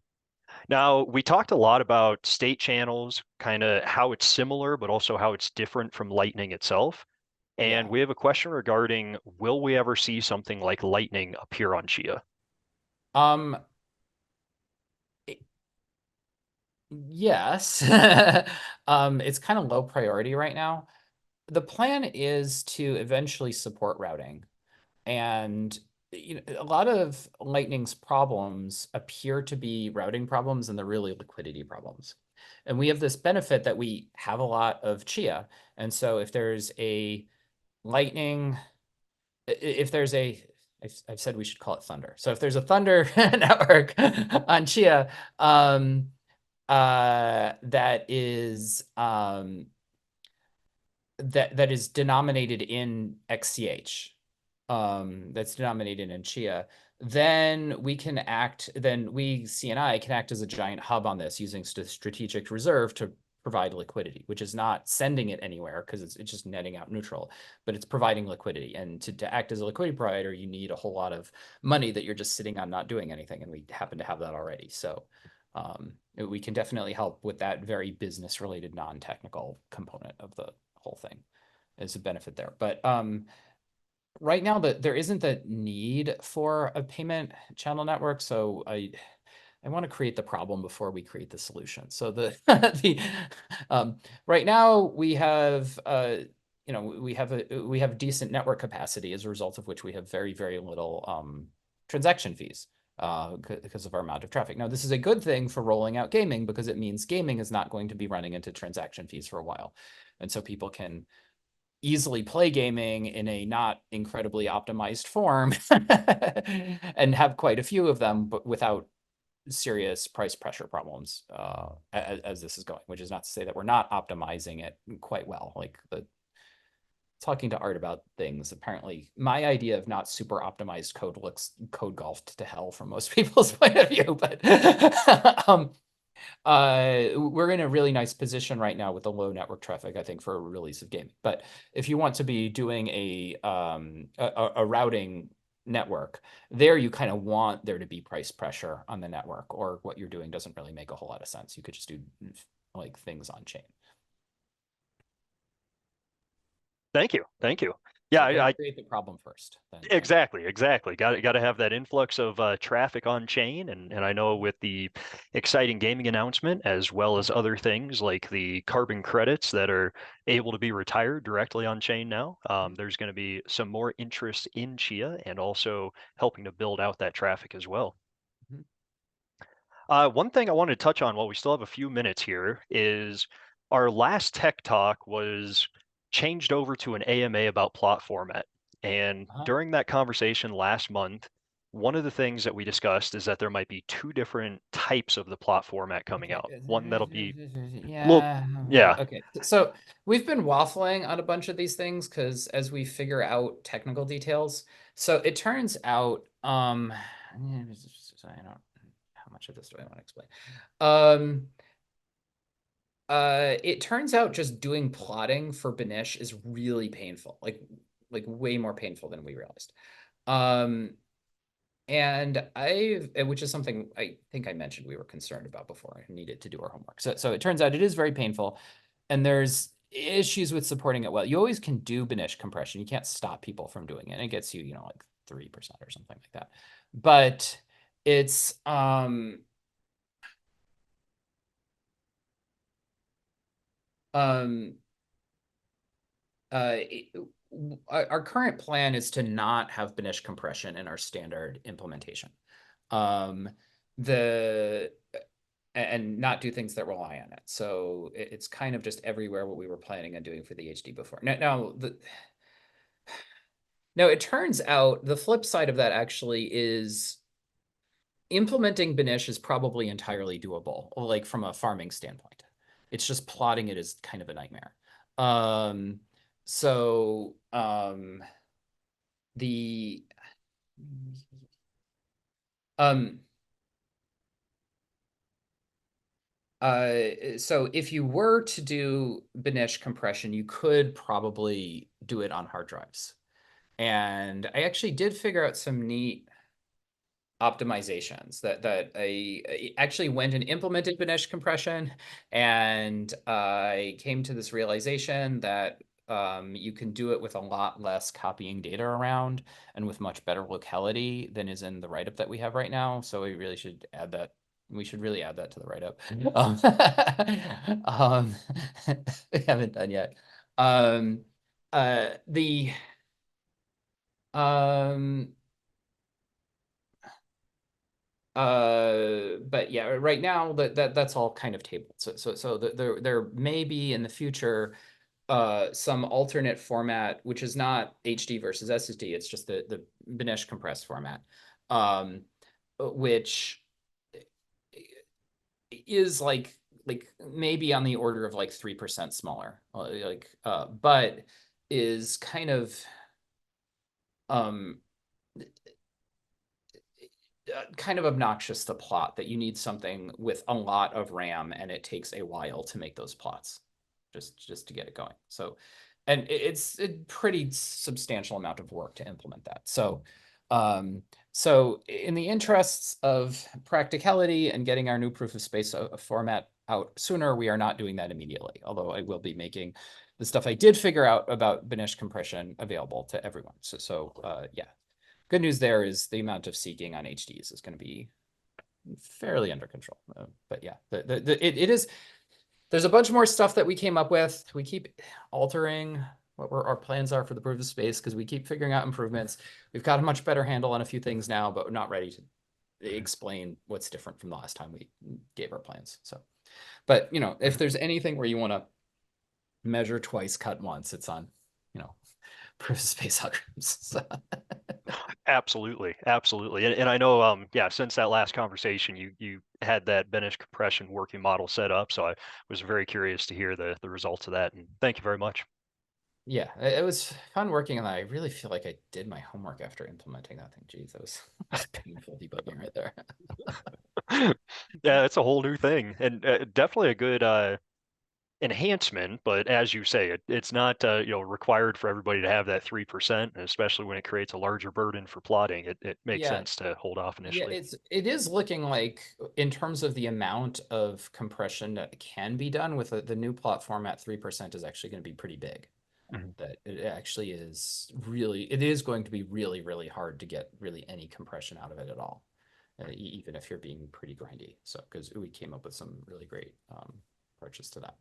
Now, we talked a lot about state channels, kind of how it's similar, but also how it's different from Lightning itself. And Yeah. we have a question regarding, will we ever see something like Lightning appear on Chia? Um, yes. It's kind of low priority right now. The plan is to eventually support routing. And a lot of Lightning's problems appear to be routing problems, and they're really liquidity problems. And we have this benefit that we have a lot of Chia. And so if there's a Lightning, if there's a, I've said we should call it Thunder. So if there's a Thunder network on Chia, that is that is denominated in XCH, that's denominated in Chia, then we, CNI, can act as a giant hub on this using strategic reserve to provide liquidity, which is not sending it anywhere because it's just netting out neutral, but it's providing liquidity. And to act as a liquidity provider, you need a whole lot of money that you're just sitting on not doing anything. And we happen to have that already. So we can definitely help with that very business related, non-technical component of the whole thing. Is a benefit there. But right now there isn't the need for a payment channel network. So I want to create the problem before we create the solution. So the right now we have we have decent network capacity, as a result of which we have very, very little transaction fees because of our amount of traffic. Now, this is a good thing for rolling out gaming because it means gaming is not going to be running into transaction fees for a while. And so people can easily play gaming in a not incredibly optimized form and have quite a few of them, but without serious price pressure problems as this is going, which is not to say that we're not optimizing it quite well. Like talking to Art about things, apparently my idea of not super optimized code looks code golfed to hell from most people's point of view, but we're in a really nice position right now with the low network traffic, I think, for a release of gaming. But if you want to be doing a routing network, there you kind of want there to be price pressure on the network, or what you're doing doesn't really make a whole lot of sense. You could just do like things on chain. Thank you. Thank you. Yeah, So you got to create the problem first. exactly. Got to have that influx of traffic on chain, and I know with the exciting gaming announcement, as well as other things like the carbon credits that are able to be retired directly on chain now, there's going to be some more interest in Chia and also helping to build out that traffic as well. Mhm. One thing I wanted to touch on while we still have a few minutes here is our last tech talk was changed over to an AMA about plot format. And Uh-huh. during that conversation last month, one of the things that we discussed is that there might be two different types of the plot format coming Okay. out. One that'll be a little, Yeah. yeah, Okay. So we've been waffling on a bunch of these things because as we figure out technical details, so it turns out, I don't, how much of this do I want to explain? Um, it turns out just doing plotting for Banish is really painful, like way more painful than we realized. Um, which is something I think I mentioned we were concerned about before I needed to do our homework. So it turns out it is very painful, and there's issues with supporting it well. You always can do Banish compression. You can't stop people from doing it. It gets you, like 3% or something like that. But it's um it, our current plan is to not have Banish compression in our standard implementation. Um, the and not do things that rely on it. So it's kind of just everywhere what we were planning on doing for the HD before. Now it turns out the flip side of that actually is implementing Banish is probably entirely doable, like from a farming standpoint. It's just plotting it is kind of a nightmare. Um, so the um so if you were to do Banish compression, you could probably do it on hard drives. And I actually did figure out some neat optimizations that I actually went and implemented Banish compression, and I came to this realization that you can do it with a lot less copying data around and with much better locality than is in the write-up that we have right now. So we really should add that. We should really add that to the write-up. Um, we haven't done yet. The um, but yeah, right now that's all kind of tabled. So there may be in the future some alternate format, which is not HD versus SSD. It's just the Banish compressed format, which is like like maybe on the order of like 3% smaller, but is um kind of obnoxious to plot that you need something with a lot of RAM and it takes a while to make those plots just to get it going. So, and it's a pretty substantial amount of work to implement that. So in the interests of practicality and getting our new proof of space format out sooner, we are not doing that immediately. Although I will be making the stuff I did figure out about Banish compression available to everyone. Yeah, good news there is the amount of seeking on HDs is going to be fairly under control. But yeah, it is. There's a bunch more stuff that we came up with. We keep altering what our plans are for the proof of space because we keep figuring out improvements. We've got a much better handle on a few things now, but we're not ready to explain what's different from the last time we gave our plans. So, but if there's anything where you want to measure twice, cut once, it's on, proof of space algorithms. So. Absolutely, absolutely. And I know, yeah, since that last conversation, you had that Benish compression working model set up. So I was very curious to hear the results of that. And thank you very much. Yeah, it was fun working on that. I really feel like I did my homework after implementing that thing. Geez, that was painful debugging right there. Yeah, it's a whole new thing, and definitely a good enhancement. But as you say, it's not required for everybody to have that 3%, especially when it creates a larger burden for plotting. It makes Yeah, sense to hold off yeah, initially. it is looking like in terms of the amount of compression that can be done with the new plot format, 3% is actually going to be pretty big. Mhm. That it actually it is going to be really, really hard to get really any compression out of it at all, even if you're being pretty grindy. So, because we came up with some really great approaches to that.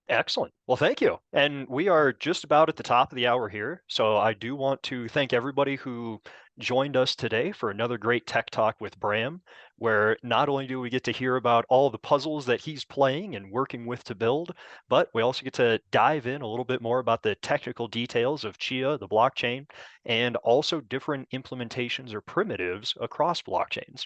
Excellent. Well, thank you. And we are just about at the top of the hour here. So I do want to thank everybody who joined us today for another great Tech Talk with Bram, where not only do we get to hear about all the puzzles that he's playing and working with to build, but we also get to dive in a little bit more about the technical details of Chia, the blockchain, and also different implementations or primitives across blockchains.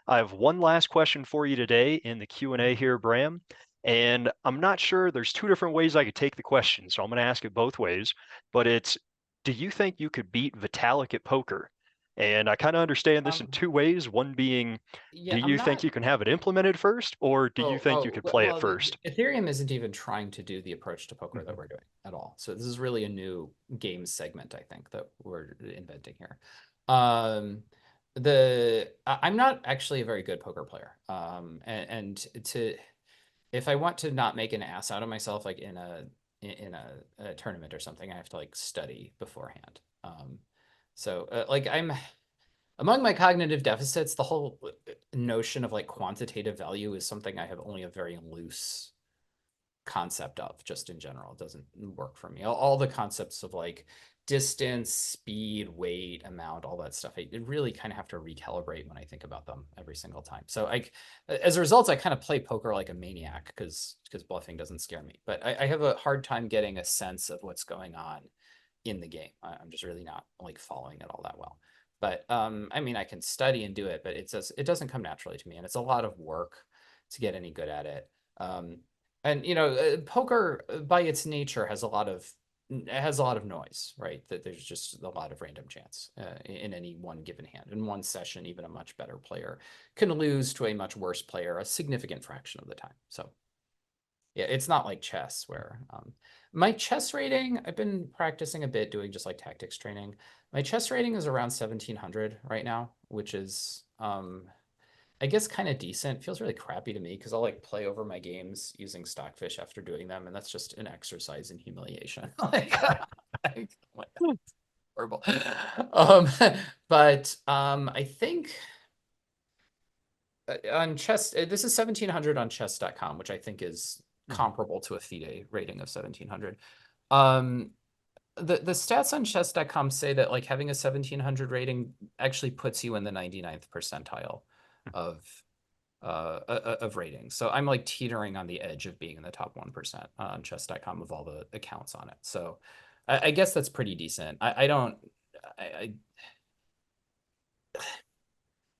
I have one last question for you today in the Q&A here, Bram. And I'm not sure, there's two different ways I could take the question, so I'm going to ask it both ways. But it's, do you think you could beat Vitalik at poker? And I kind of understand this in Um, two ways. One being, yeah, do I'm you think not. you can have it implemented first, or do you think you could play it Well, first? Ethereum isn't even trying to do the approach to poker that Mhm. we're doing at all. So this is really a new game segment, I think, that we're inventing here. I'm not actually a very good poker player. And to if I want to not make an ass out of myself, like in a tournament or something, I have to like study beforehand. Like I'm among my cognitive deficits, the whole notion of like quantitative value is something I have only a very loose concept of just in general. It doesn't work for me. All the concepts of like distance, speed, weight, amount, all that stuff, I really kind of have to recalibrate when I think about them every single time. So as a result, I kind of play poker like a maniac because bluffing doesn't scare me. But I have a hard time getting a sense of what's going on in the game. I'm just really not like following it all that well. But I mean, I can study and do it, but it doesn't come naturally to me, and it's a lot of work to get any good at it. Um, and poker by its nature has a lot of noise, right? That there's just a lot of random chance in any one given hand. In one session, even a much better player can lose to a much worse player a significant fraction of the time. So yeah, it's not like chess where my chess rating, I've been practicing a bit doing just like tactics training. My chess rating is around 1700 right now, which is I guess kind of decent. Feels really crappy to me because I'll like play over my games using Stockfish after doing them, and that's just an exercise in humiliation. Like, horrible. Um, but I think on chess, this is 1700 on chess.com, which I think is Mhm. comparable to a FIDE rating of 1700. Um, the stats on chess.com say that like having a 1700 rating actually puts you in the 99th percentile of of ratings. So I'm like teetering on the edge of being in the top 1% on chess.com of all the accounts on it. So I guess that's pretty decent. I don't I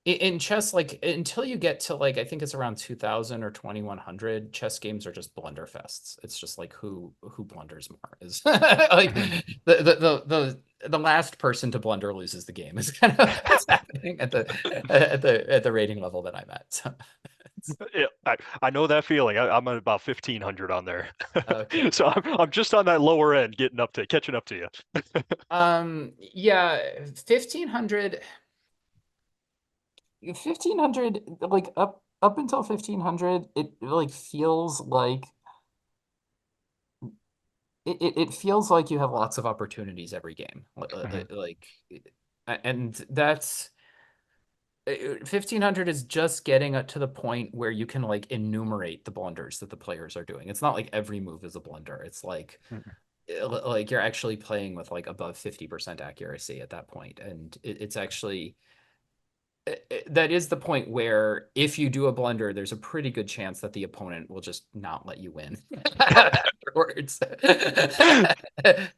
In chess, like until you get to like I think it's around 2000 or 2100, chess games are just blunder fests. It's just like who blunders more is like Mhm. the last person to blunder loses the game is kind of what's happening at the rating level that I'm at. So Yeah, I know that feeling. I'm at about 1500 on there. okay. So I'm just on that lower end, getting up to catching up to you. Yeah, 1500 1500 like up until 1500 it like feels like it feels like you have lots of opportunities every game. Mhm, Like, and that's 1500 is just getting up to the point where you can like enumerate the blunders that the players are doing. It's not like every move is a blunder. It's mhm. like you're actually playing with like above 50% accuracy at that point, and it's actually that is the point where if you do a blunder, there's a pretty good chance that the opponent will just not let you win afterwards.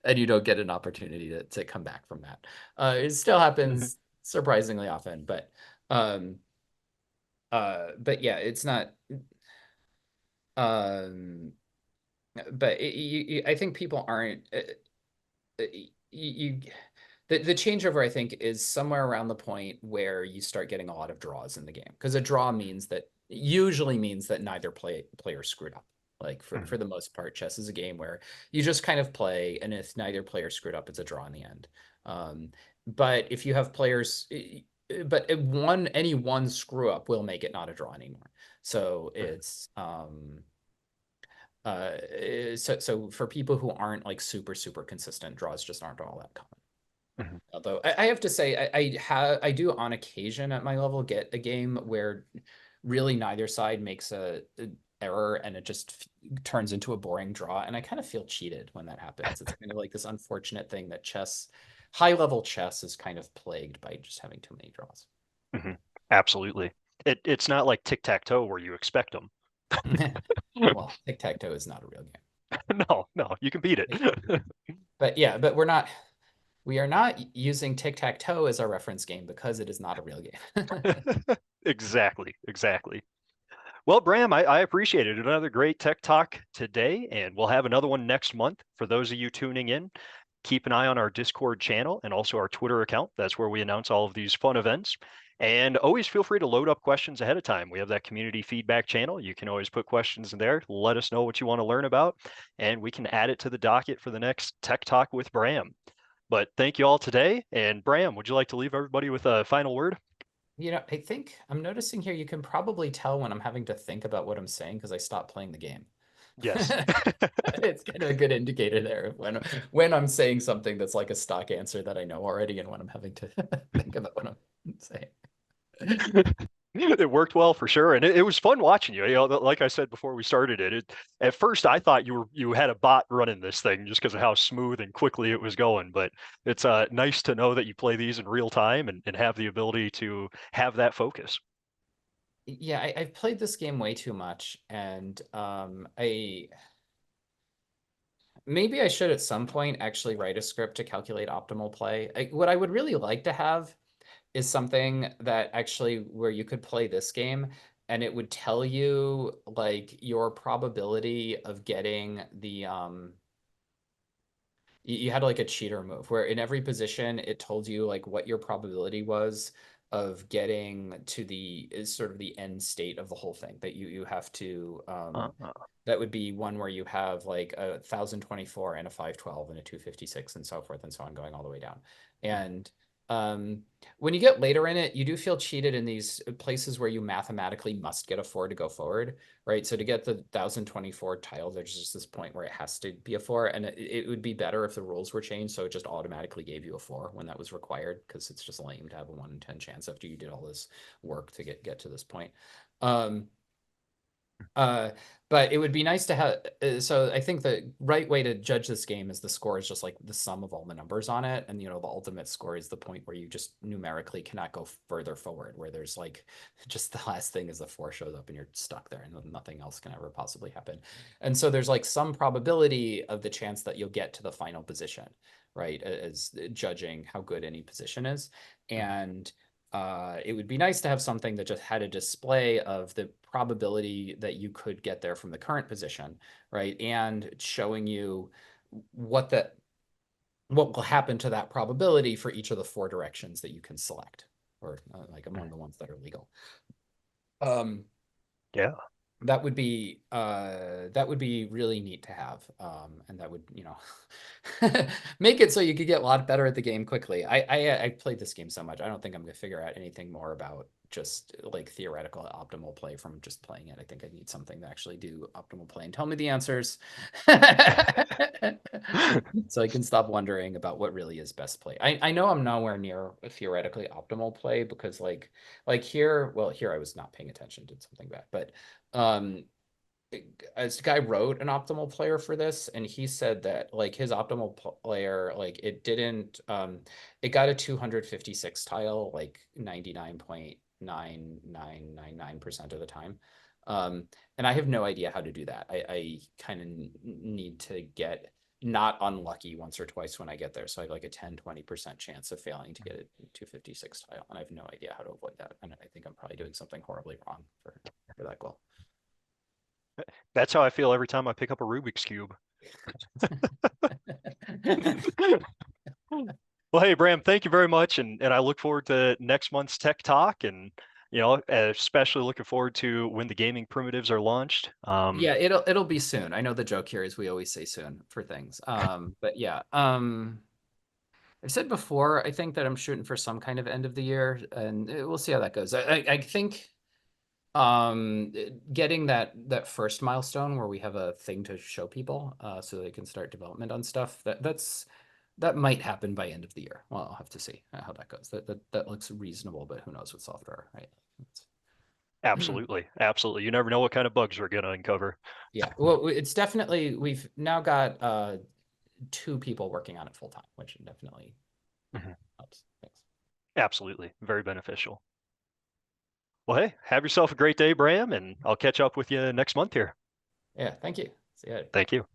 And you don't get an opportunity to come back from that. It still Mhm, happens surprisingly often, um, but yeah, it's not. Um, but I think people aren't. You the changeover I think is somewhere around the point where you start getting a lot of draws in the game because a draw means that usually means that neither player screwed up. Like for mhm, the most part, chess is a game where you just kind of play, and if neither player screwed up, it's a draw in the end. Um, but if you have players, but any one screw up will make it not a draw anymore. So mhm, it's so for people who aren't like super consistent, draws just aren't all that common. mhm. Although I have to say, I do on occasion at my level get a game where really neither side makes a error and it just turns into a boring draw, and I kind of feel cheated when that happens. It's kind of like this unfortunate thing that high level chess is kind of plagued by just having too many draws. Mhm. Absolutely. It's not like tic-tac-toe where you expect them. Well, tic-tac-toe is not a real No, no, you can beat it. game. But yeah, but we are not using tic-tac-toe as our reference game because it is not a real game. Exactly, exactly. Well, Bram, I appreciate it. Another great tech talk today, and we'll have another one next month. For those of you tuning in, keep an eye on our Discord channel and also our Twitter account. That's where we announce all of these fun events. And always feel free to load up questions ahead of time. We have that community feedback channel. You can always put questions in there. Let us know what you want to learn about, and we can add it to the docket for the next Tech Talk with Bram. But thank you all today. And Bram, would you like to leave everybody with a final word? I think I'm noticing here you can probably tell when I'm having to think about what I'm saying because I stopped playing the game. Yes. It's kind of a good indicator there of when I'm saying something that's like a stock answer that I know already and when I'm having to think about what I'm saying. It worked well for sure, and it was fun watching you. You know, like I said before we started at first I thought you had a bot running this thing just because of how smooth and quickly it was going. But it's nice to know that you play these in real time and have the ability to have that focus. Yeah, I've played this game way too much, and I maybe I should at some point actually write a script to calculate optimal play. What I would really like to have is something that actually where you could play this game and it would tell you like your probability of getting you had like a cheater move where in every position it told you like what your probability was of getting to the is sort of the end state of the whole thing that you have to Uh, that would be one where you have like 1024 and a 512 and a 256 and so forth and so on going all the way down. And um, when you get later in it, you do feel cheated in these places where you mathematically must get a four to go forward, right? So to get the 1024 tile, there's just this point where it has to be a four, and it would be better if the rules were changed so it just automatically gave you a four when that was required, because it's just lame to have a 1 in 10 chance after you did all this work to get to this point. Um, uh, but it would be nice to have. So I think the right way to judge this game is the score is just like the sum of all the numbers on it, and the ultimate score is the point where you just numerically cannot go further forward, where there's like just the last thing is the four shows up and you're stuck there, and nothing else can ever possibly happen. And so there's like some probability of the chance that you'll get to the final position, right? As judging how good any position is, and it would be nice to have something that just had a display of the probability that you could get there from the current position, right? And showing you what the what will happen to that probability for each of the four directions that you can select, or like among the ones that are legal. Um, Yeah. that would be really neat to have. And that would, make it so you could get a lot better at the game quickly. I played this game so much. I don't think I'm gonna figure out anything more about just like theoretical optimal play from just playing it. I think I need something to actually do optimal play and tell me the answers. So I can stop wondering about what really is best play. I know I'm nowhere near a theoretically optimal play because like here, well, here I was not paying attention, did something bad, but um this guy wrote an optimal player for this, and he said that like his optimal player, like it got a 256 tile like 99.9999% of the time. And I have no idea how to do that. I kind of need to get not unlucky once or twice when I get there. So I have like a 10-20% chance of failing to get a 256 tile, and I have no idea how to avoid that. And I think I'm probably doing something horribly wrong for that goal. That's how I feel every time I pick up a Rubik's Cube. Well, hey, Bram, thank you very much. And I look forward to next month's Tech Talk, and, especially looking forward to when the gaming primitives are launched. Yeah, it'll be soon. I know the joke here is we always say soon for things. But yeah, I've said before, I think that I'm shooting for some kind of end of the year, and we'll see how that goes. I think getting that first milestone where we have a thing to show people, so they can start development on stuff, that might happen by end of the year. Well, I'll have to see how that goes. That looks reasonable, but who knows with software, right? Absolutely. Absolutely. You never know what kind of bugs we're going to uncover. Yeah, well, it's definitely, we've now got two people working on it full time, which definitely Mhm. helps. Thanks. Absolutely. Very beneficial. Well, hey, have yourself a great day, Bram, and I'll catch up with you next month here. Yeah, thank you. See you later. Thank you.